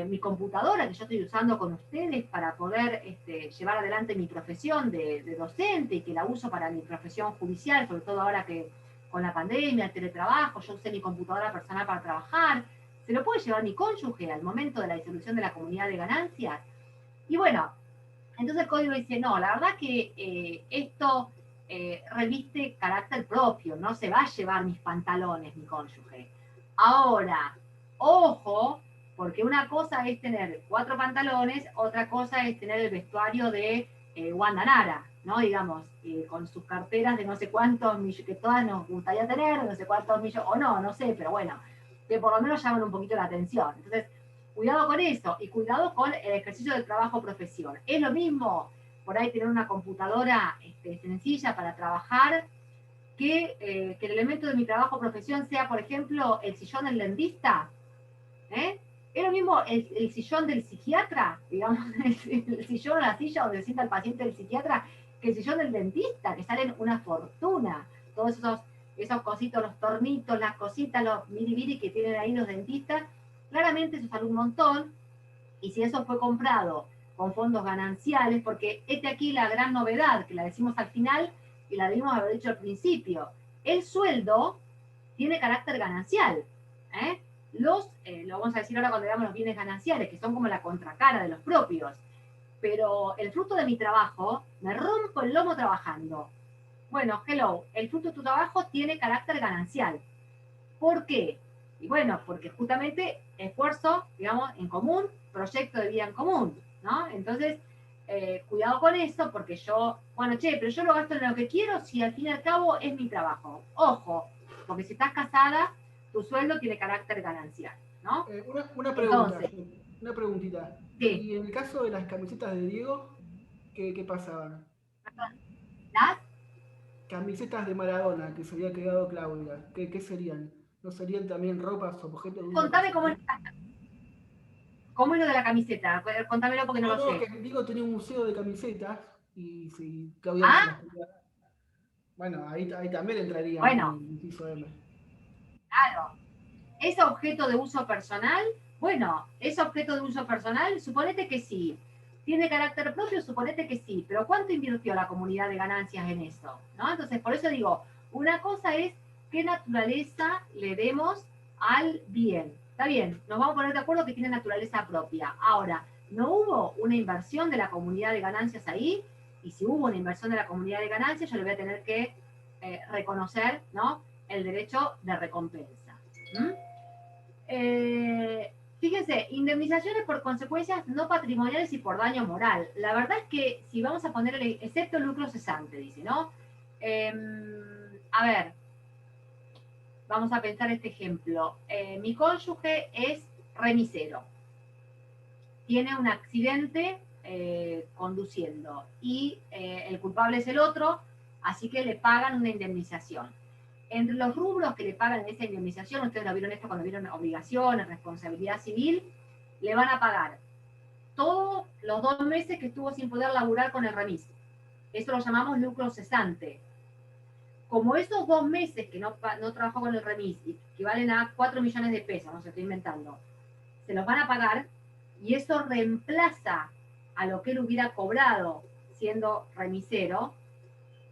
mi computadora que yo estoy usando con ustedes para poder llevar adelante mi profesión de docente y que la uso para mi profesión judicial, sobre todo ahora que con la pandemia, el teletrabajo, yo usé mi computadora personal para trabajar, se lo puede llevar mi cónyuge al momento de la disolución de la comunidad de ganancias. Y bueno, entonces el código dice, no, la verdad que esto reviste carácter propio, no se va a llevar mis pantalones mi cónyuge. Ahora, ojo, porque una cosa es tener 4 pantalones, otra cosa es tener el vestuario de Wanda Nara, ¿no? Digamos, con sus carteras de no sé cuántos millones, que todas nos gustaría tener, no sé cuántos millones, o no, no sé, pero bueno, que por lo menos llaman un poquito la atención. Entonces, cuidado con eso y cuidado con el ejercicio del trabajo profesión. Es lo mismo por ahí tener una computadora sencilla para trabajar que el elemento de mi trabajo profesión sea, por ejemplo, el sillón del dentista. ¿Eh? Es lo mismo el sillón del psiquiatra, digamos, el sillón o la silla donde se sienta el paciente del psiquiatra, que el sillón del dentista, que salen una fortuna. Todos esos cositos, los tornitos, las cositas, los miribiri que tienen ahí los dentistas, claramente eso sale un montón, y si eso fue comprado con fondos gananciales, porque aquí la gran novedad, que la decimos al final y la debimos haber dicho al principio, el sueldo tiene carácter ganancial. Lo vamos a decir ahora cuando veamos los bienes gananciales, que son como la contracara de los propios, pero el fruto de mi trabajo, me rompo el lomo trabajando. Bueno, hello, el fruto de tu trabajo tiene carácter ganancial. ¿Por qué? Y bueno, porque justamente esfuerzo, digamos, en común, proyecto de vida en común, ¿no? Entonces, cuidado con eso, porque bueno, pero yo lo gasto en lo que quiero si al fin y al cabo es mi trabajo. Ojo, porque si estás casada, tu sueldo tiene carácter ganancial, ¿no? Una pregunta, Entonces, una preguntita. Sí. Y en el caso de las camisetas de Diego, ¿qué pasaban? ¿Las? Camisetas de Maradona que se había quedado Claudia, ¿qué serían? ¿No serían también ropas, objetos de uso Contame personal? cómo es lo de la camiseta. Contámelo porque no lo sé. Que Diego tenía un museo de camisetas y si Claudia no se las Ah, podía dar. Bueno, ahí también entraría bueno, el inciso M. claro. ¿Es objeto de uso personal? Bueno, ¿es objeto de uso personal? Suponete que sí. ¿Tiene carácter propio? Suponete que sí. Pero ¿cuánto invirtió la comunidad de ganancias en eso? ¿No? Entonces, por eso digo, una cosa es qué naturaleza le demos al bien. Está bien, nos vamos a poner de acuerdo que tiene naturaleza propia. Ahora, ¿no hubo una inversión de la comunidad de ganancias ahí? Y si hubo una inversión de la comunidad de ganancias, yo le voy a tener que reconocer, ¿no?, el derecho de recompensa. ¿Mm? Fíjense, indemnizaciones por consecuencias no patrimoniales y por daño moral. La verdad es que si vamos a poner, excepto el lucro cesante, dice, ¿no? A ver, vamos a pensar este ejemplo. Mi cónyuge es remisero. Tiene un accidente conduciendo y el culpable es el otro, así que le pagan una indemnización. Entre los rubros que le pagan esa indemnización, ustedes lo vieron esto cuando vieron obligaciones, responsabilidad civil, le van a pagar todos los 2 meses que estuvo sin poder laburar con el remis. Eso lo llamamos lucro cesante. Como esos 2 meses que no trabajó con el remis, y que valen a 4 millones de pesos, no se estoy inventando, se los van a pagar, y eso reemplaza a lo que él hubiera cobrado siendo remisero,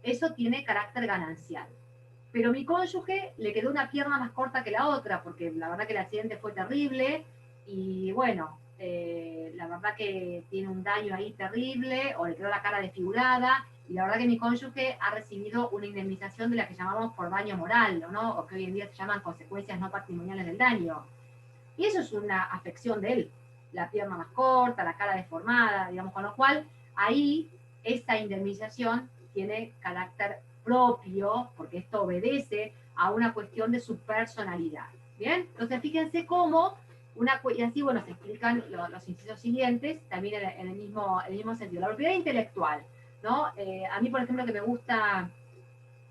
eso tiene carácter ganancial. Pero mi cónyuge le quedó una pierna más corta que la otra, porque la verdad que el accidente fue terrible y bueno, la verdad que tiene un daño ahí terrible, o le quedó la cara desfigurada, y la verdad que mi cónyuge ha recibido una indemnización de la que llamamos por daño moral, ¿no? O que hoy en día se llaman consecuencias no patrimoniales del daño. Y eso es una afección de él, la pierna más corta, la cara deformada, digamos, con lo cual ahí esta indemnización tiene carácter propio, porque esto obedece a una cuestión de su personalidad. ¿Bien? Entonces fíjense cómo, y así, bueno, se explican los incisos siguientes, también en el mismo sentido. La propiedad intelectual, ¿no? A mí, por ejemplo, que me gusta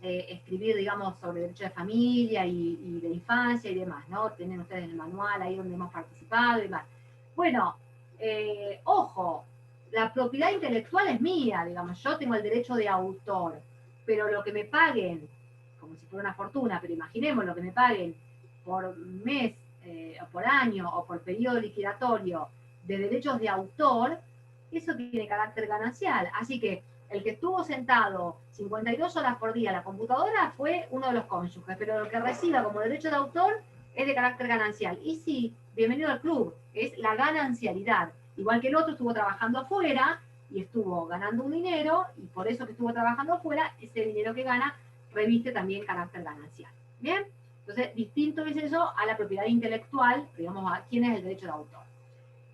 escribir, digamos, sobre derecho de familia y de infancia y demás, ¿no? Tienen ustedes el manual ahí donde hemos participado y demás. Bueno, ojo, la propiedad intelectual es mía, digamos, yo tengo el derecho de autor, pero lo que me paguen, como si fuera una fortuna, pero imaginemos lo que me paguen por mes, o por año, o por periodo liquidatorio de derechos de autor, eso tiene carácter ganancial. Así que el que estuvo sentado 52 horas por día en la computadora fue uno de los cónyuges, pero lo que reciba como derecho de autor es de carácter ganancial. Y sí, bienvenido al club, es la ganancialidad. Igual que el otro estuvo trabajando afuera y estuvo ganando un dinero, y por eso que estuvo trabajando afuera, ese dinero que gana reviste también carácter ganancial. ¿Bien? Entonces, distinto es eso a la propiedad intelectual, digamos, a quién es el derecho de autor.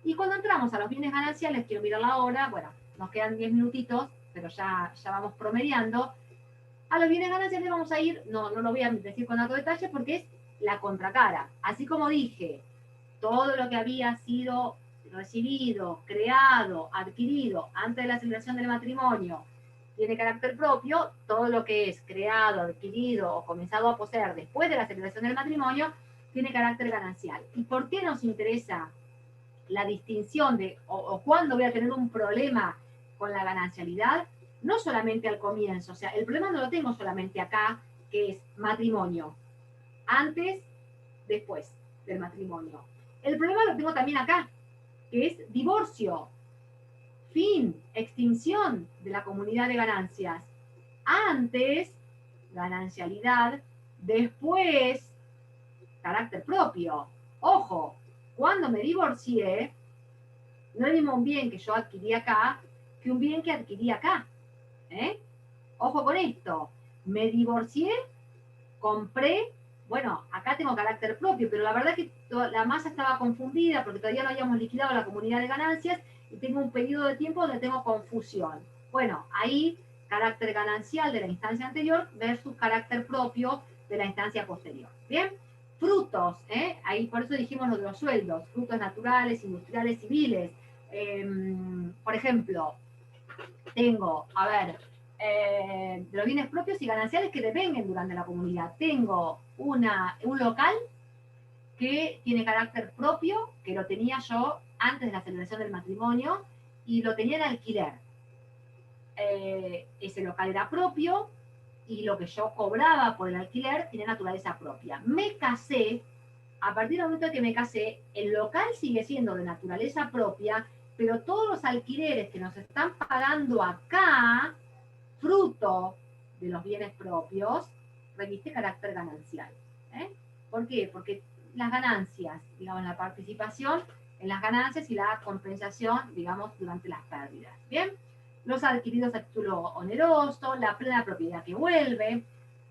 Y cuando entramos a los bienes gananciales, quiero mirar la hora, bueno, nos quedan 10 minutitos, pero ya vamos promediando. A los bienes gananciales vamos a ir, no lo voy a decir con tanto detalle porque es la contracara. Así como dije, todo lo que había sido recibido, creado, adquirido antes de la celebración del matrimonio tiene carácter propio, todo lo que es creado, adquirido o comenzado a poseer después de la celebración del matrimonio tiene carácter ganancial. ¿Y por qué nos interesa la distinción de o cuándo voy a tener un problema con la ganancialidad? No solamente al comienzo, o sea, el problema no lo tengo solamente acá, que es matrimonio, antes, después del matrimonio. El problema lo tengo también acá, que es divorcio, fin, extinción de la comunidad de ganancias. Antes, ganancialidad, después, carácter propio. Ojo, cuando me divorcié, no es el mismo un bien que yo adquirí acá que un bien que adquirí acá. ¿Eh? Ojo con esto. Me divorcié, compré, bueno, acá tengo carácter propio, pero la verdad es que la masa estaba confundida porque todavía no habíamos liquidado la comunidad de ganancias y tengo un periodo de tiempo donde tengo confusión. Bueno, ahí carácter ganancial de la instancia anterior versus carácter propio de la instancia posterior. ¿Bien? Frutos, ahí por eso dijimos lo de los sueldos, frutos naturales, industriales, civiles. Por ejemplo, tengo, a ver, de los bienes propios y gananciales que devengan durante la comunidad. Tengo un local que tiene carácter propio, que lo tenía yo antes de la celebración del matrimonio, y lo tenía en alquiler. Ese local era propio, y lo que yo cobraba por el alquiler tiene naturaleza propia. Me casé, a partir del momento que me casé, el local sigue siendo de naturaleza propia, pero todos los alquileres que nos están pagando acá, fruto de los bienes propios, reviste carácter ganancial. ¿Por qué? Porque las ganancias, digamos, la participación en las ganancias y la compensación, digamos, durante las pérdidas. ¿Bien? Los adquiridos a título oneroso, la plena propiedad que vuelve,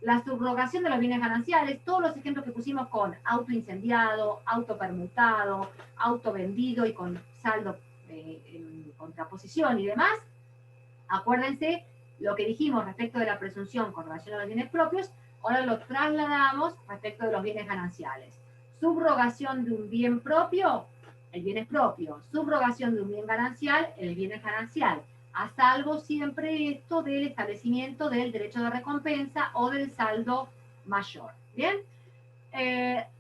la subrogación de los bienes gananciales, todos los ejemplos que pusimos con auto incendiado, auto permutado, auto vendido y con saldo en contraposición y demás. Acuérdense lo que dijimos respecto de la presunción con relación a los bienes propios, ahora lo trasladamos respecto de los bienes gananciales. Subrogación de un bien propio, el bien es propio. Subrogación de un bien ganancial, el bien es ganancial. A salvo siempre esto del establecimiento del derecho de recompensa o del saldo mayor. ¿Bien?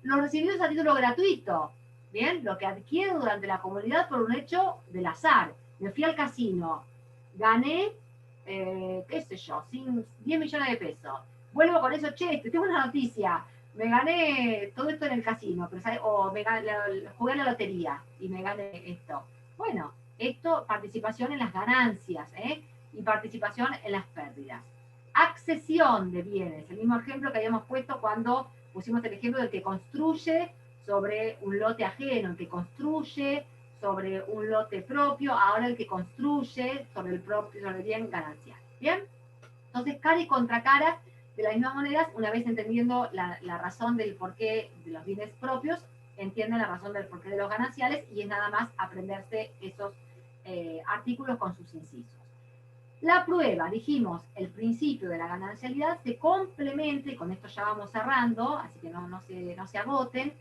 Los recibidos a título gratuito. ¿Bien? Lo que adquiero durante la comunidad por un hecho del azar. Me fui al casino, gané, qué sé yo, 10 millones de pesos. Vuelvo con eso, che, te tengo una noticia. Me gané todo esto en el casino, pero, o jugué a la lotería y me gané esto. Bueno, esto, participación en las ganancias, y participación en las pérdidas. Accesión de bienes, el mismo ejemplo que habíamos puesto cuando pusimos el ejemplo del que construye sobre un lote ajeno, el que construye sobre un lote propio, ahora el que construye sobre el bien ganancial. ¿Bien? Entonces, cara y contracara, de las mismas maneras, una vez entendiendo la razón del porqué de los bienes propios, entienden la razón del porqué de los gananciales y es nada más aprenderse esos artículos con sus incisos. La prueba, dijimos, el principio de la ganancialidad se complementa, y con esto ya vamos cerrando, así que no se agoten,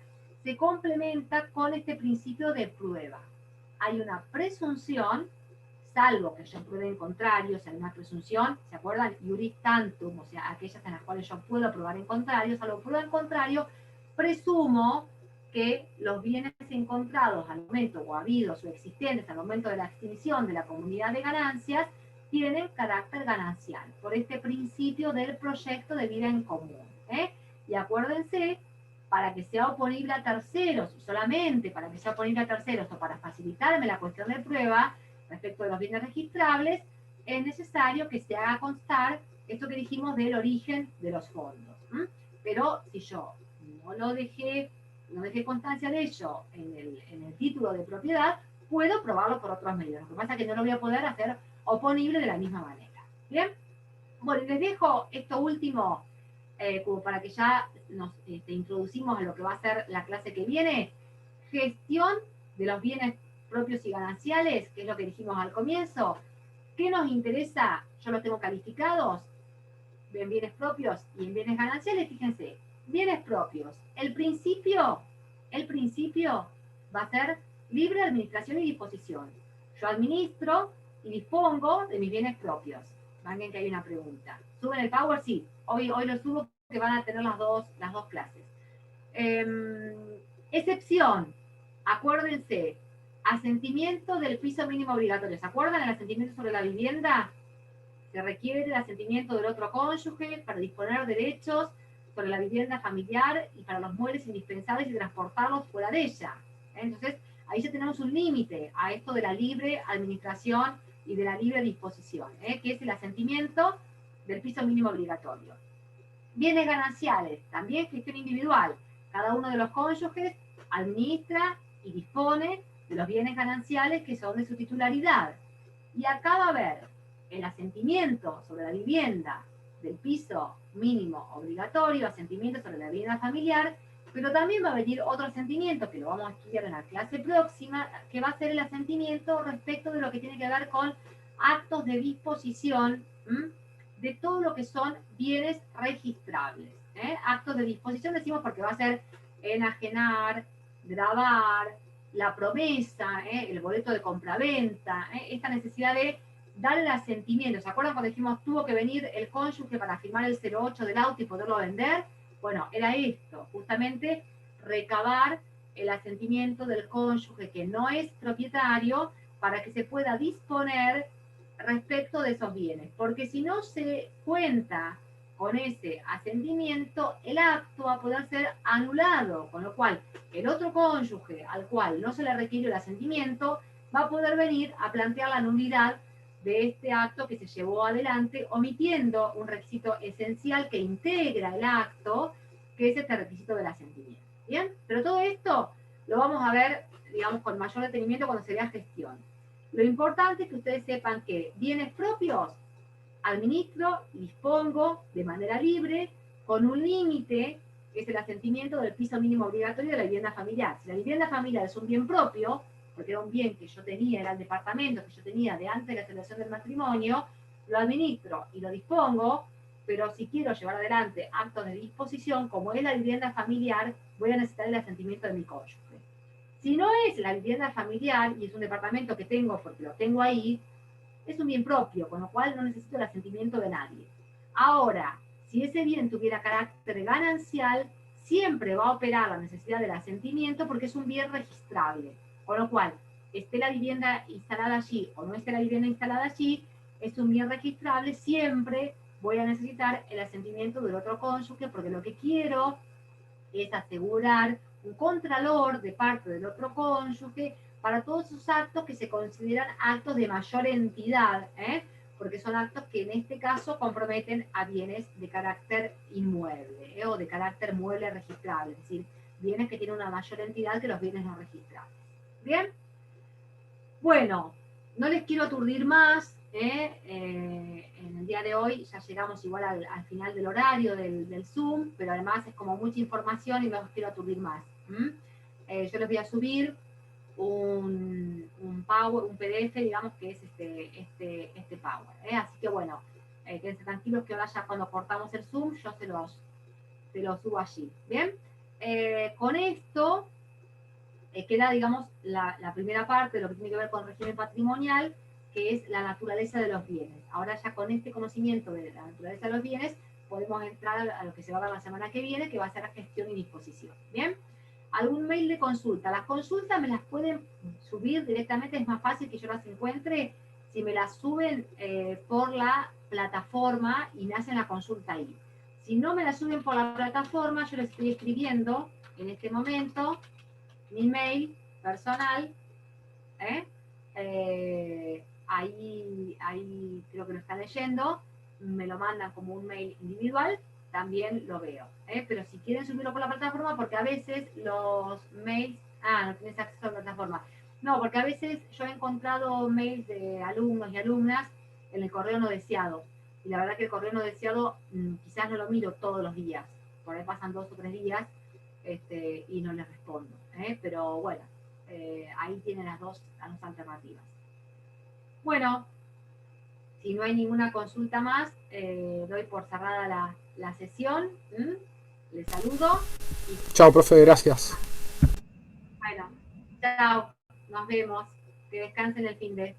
se complementa con este principio de prueba. Hay una presunción, salvo que yo pruebe en contrario, o sea, hay una presunción, ¿se acuerdan? Iuris tantum, o sea, aquellas en las cuales yo puedo probar en contrario, salvo prueba en contrario, presumo que los bienes encontrados al momento, o habidos o existentes al momento de la extinción de la comunidad de ganancias, tienen carácter ganancial, por este principio del proyecto de vida en común. Y acuérdense, para que sea oponible a terceros, y solamente para que sea oponible a terceros, o para facilitarme la cuestión de prueba respecto de los bienes registrables, es necesario que se haga constar esto que dijimos del origen de los fondos. Pero si yo no dejé constancia de ello en el título de propiedad, puedo probarlo por otros medios. Lo que pasa es que no lo voy a poder hacer oponible de la misma manera. ¿Bien? Bueno, les dejo esto último como para que ya nos introducimos a lo que va a ser la clase que viene. Gestión de los bienes propios y gananciales, que es lo que dijimos al comienzo. ¿Qué nos interesa? Yo los tengo calificados en bienes propios y en bienes gananciales. Fíjense, bienes propios. El principio va a ser libre administración y disposición. Yo administro y dispongo de mis bienes propios. Vengan que hay una pregunta. ¿Suben el Power? Sí. Hoy lo subo que van a tener las dos clases. Excepción. Acuérdense. Asentimiento del piso mínimo obligatorio. ¿Se acuerdan el asentimiento sobre la vivienda? Se requiere el asentimiento del otro cónyuge para disponer derechos sobre la vivienda familiar y para los muebles indispensables y transportarlos fuera de ella. Entonces, ahí ya tenemos un límite a esto de la libre administración y de la libre disposición, que es el asentimiento del piso mínimo obligatorio. Bienes gananciales, también gestión individual. Cada uno de los cónyuges administra y dispone de los bienes gananciales que son de su titularidad. Y acá va a haber el asentimiento sobre la vivienda del piso mínimo obligatorio, asentimiento sobre la vivienda familiar, pero también va a venir otro asentimiento que lo vamos a estudiar en la clase próxima, que va a ser el asentimiento respecto de lo que tiene que ver con actos de disposición de todo lo que son bienes registrables. Actos de disposición decimos porque va a ser enajenar, gravar, la promesa, el boleto de compraventa, esta necesidad de dar el asentimiento. ¿Se acuerdan cuando dijimos tuvo que venir el cónyuge para firmar el 08 del auto y poderlo vender? Bueno, era esto, justamente recabar el asentimiento del cónyuge que no es propietario para que se pueda disponer respecto de esos bienes. Porque si no se cuenta con ese asentimiento, el acto va a poder ser anulado, con lo cual el otro cónyuge al cual no se le requiere el asentimiento va a poder venir a plantear la nulidad de este acto que se llevó adelante, omitiendo un requisito esencial que integra el acto, que es este requisito del asentimiento. ¿Bien? Pero todo esto lo vamos a ver, digamos, con mayor detenimiento cuando se vea gestión. Lo importante es que ustedes sepan que bienes propios administro y dispongo de manera libre, con un límite, que es el asentimiento del piso mínimo obligatorio de la vivienda familiar. Si la vivienda familiar es un bien propio, porque era un bien que yo tenía, era el departamento que yo tenía de antes de la celebración del matrimonio, lo administro y lo dispongo, pero si quiero llevar adelante actos de disposición, como es la vivienda familiar, voy a necesitar el asentimiento de mi cónyuge. Si no es la vivienda familiar y es un departamento que tengo porque lo tengo ahí, es un bien propio, con lo cual no necesito el asentimiento de nadie. Ahora, si ese bien tuviera carácter ganancial, siempre va a operar la necesidad del asentimiento porque es un bien registrable. Con lo cual, esté la vivienda instalada allí o no esté la vivienda instalada allí, es un bien registrable, siempre voy a necesitar el asentimiento del otro cónyuge porque lo que quiero es asegurar un contralor de parte del otro cónyuge para todos esos actos que se consideran actos de mayor entidad, porque son actos que en este caso comprometen a bienes de carácter inmueble o de carácter mueble registrable, es decir, bienes que tienen una mayor entidad que los bienes no registrables. ¿Bien? Bueno, no les quiero aturdir más. En el día de hoy ya llegamos igual al final del horario del Zoom, pero además es como mucha información y no los quiero aturdir más. Yo les voy a subir un PDF, digamos, que es este Power. Así que bueno, quédense tranquilos que ahora ya cuando cortamos el Zoom, yo se los subo allí. ¿Bien? Con esto queda, digamos, la primera parte de lo que tiene que ver con régimen patrimonial, que es la naturaleza de los bienes. Ahora ya con este conocimiento de la naturaleza de los bienes, podemos entrar a lo que se va a ver la semana que viene, que va a ser la gestión y disposición. ¿Bien? algún mail de consulta. Las consultas me las pueden subir directamente, es más fácil que yo las encuentre si me las suben por la plataforma y me hacen la consulta ahí. Si no me las suben por la plataforma, yo les estoy escribiendo en este momento mi mail personal, ahí creo que lo está leyendo, me lo mandan como un mail individual, también lo veo. Pero si quieren subirlo por la plataforma, porque a veces los mails, no tienes acceso a la plataforma. No, porque a veces yo he encontrado mails de alumnos y alumnas en el correo no deseado. Y la verdad que el correo no deseado quizás no lo miro todos los días. Por ahí pasan 2 o 3 días y no les respondo. Pero bueno, ahí tienen las dos alternativas. Bueno, si no hay ninguna consulta más, doy por cerrada la sesión. Les saludo. Chao, profe, gracias. Bueno, chao. Nos vemos. Que descansen el fin de.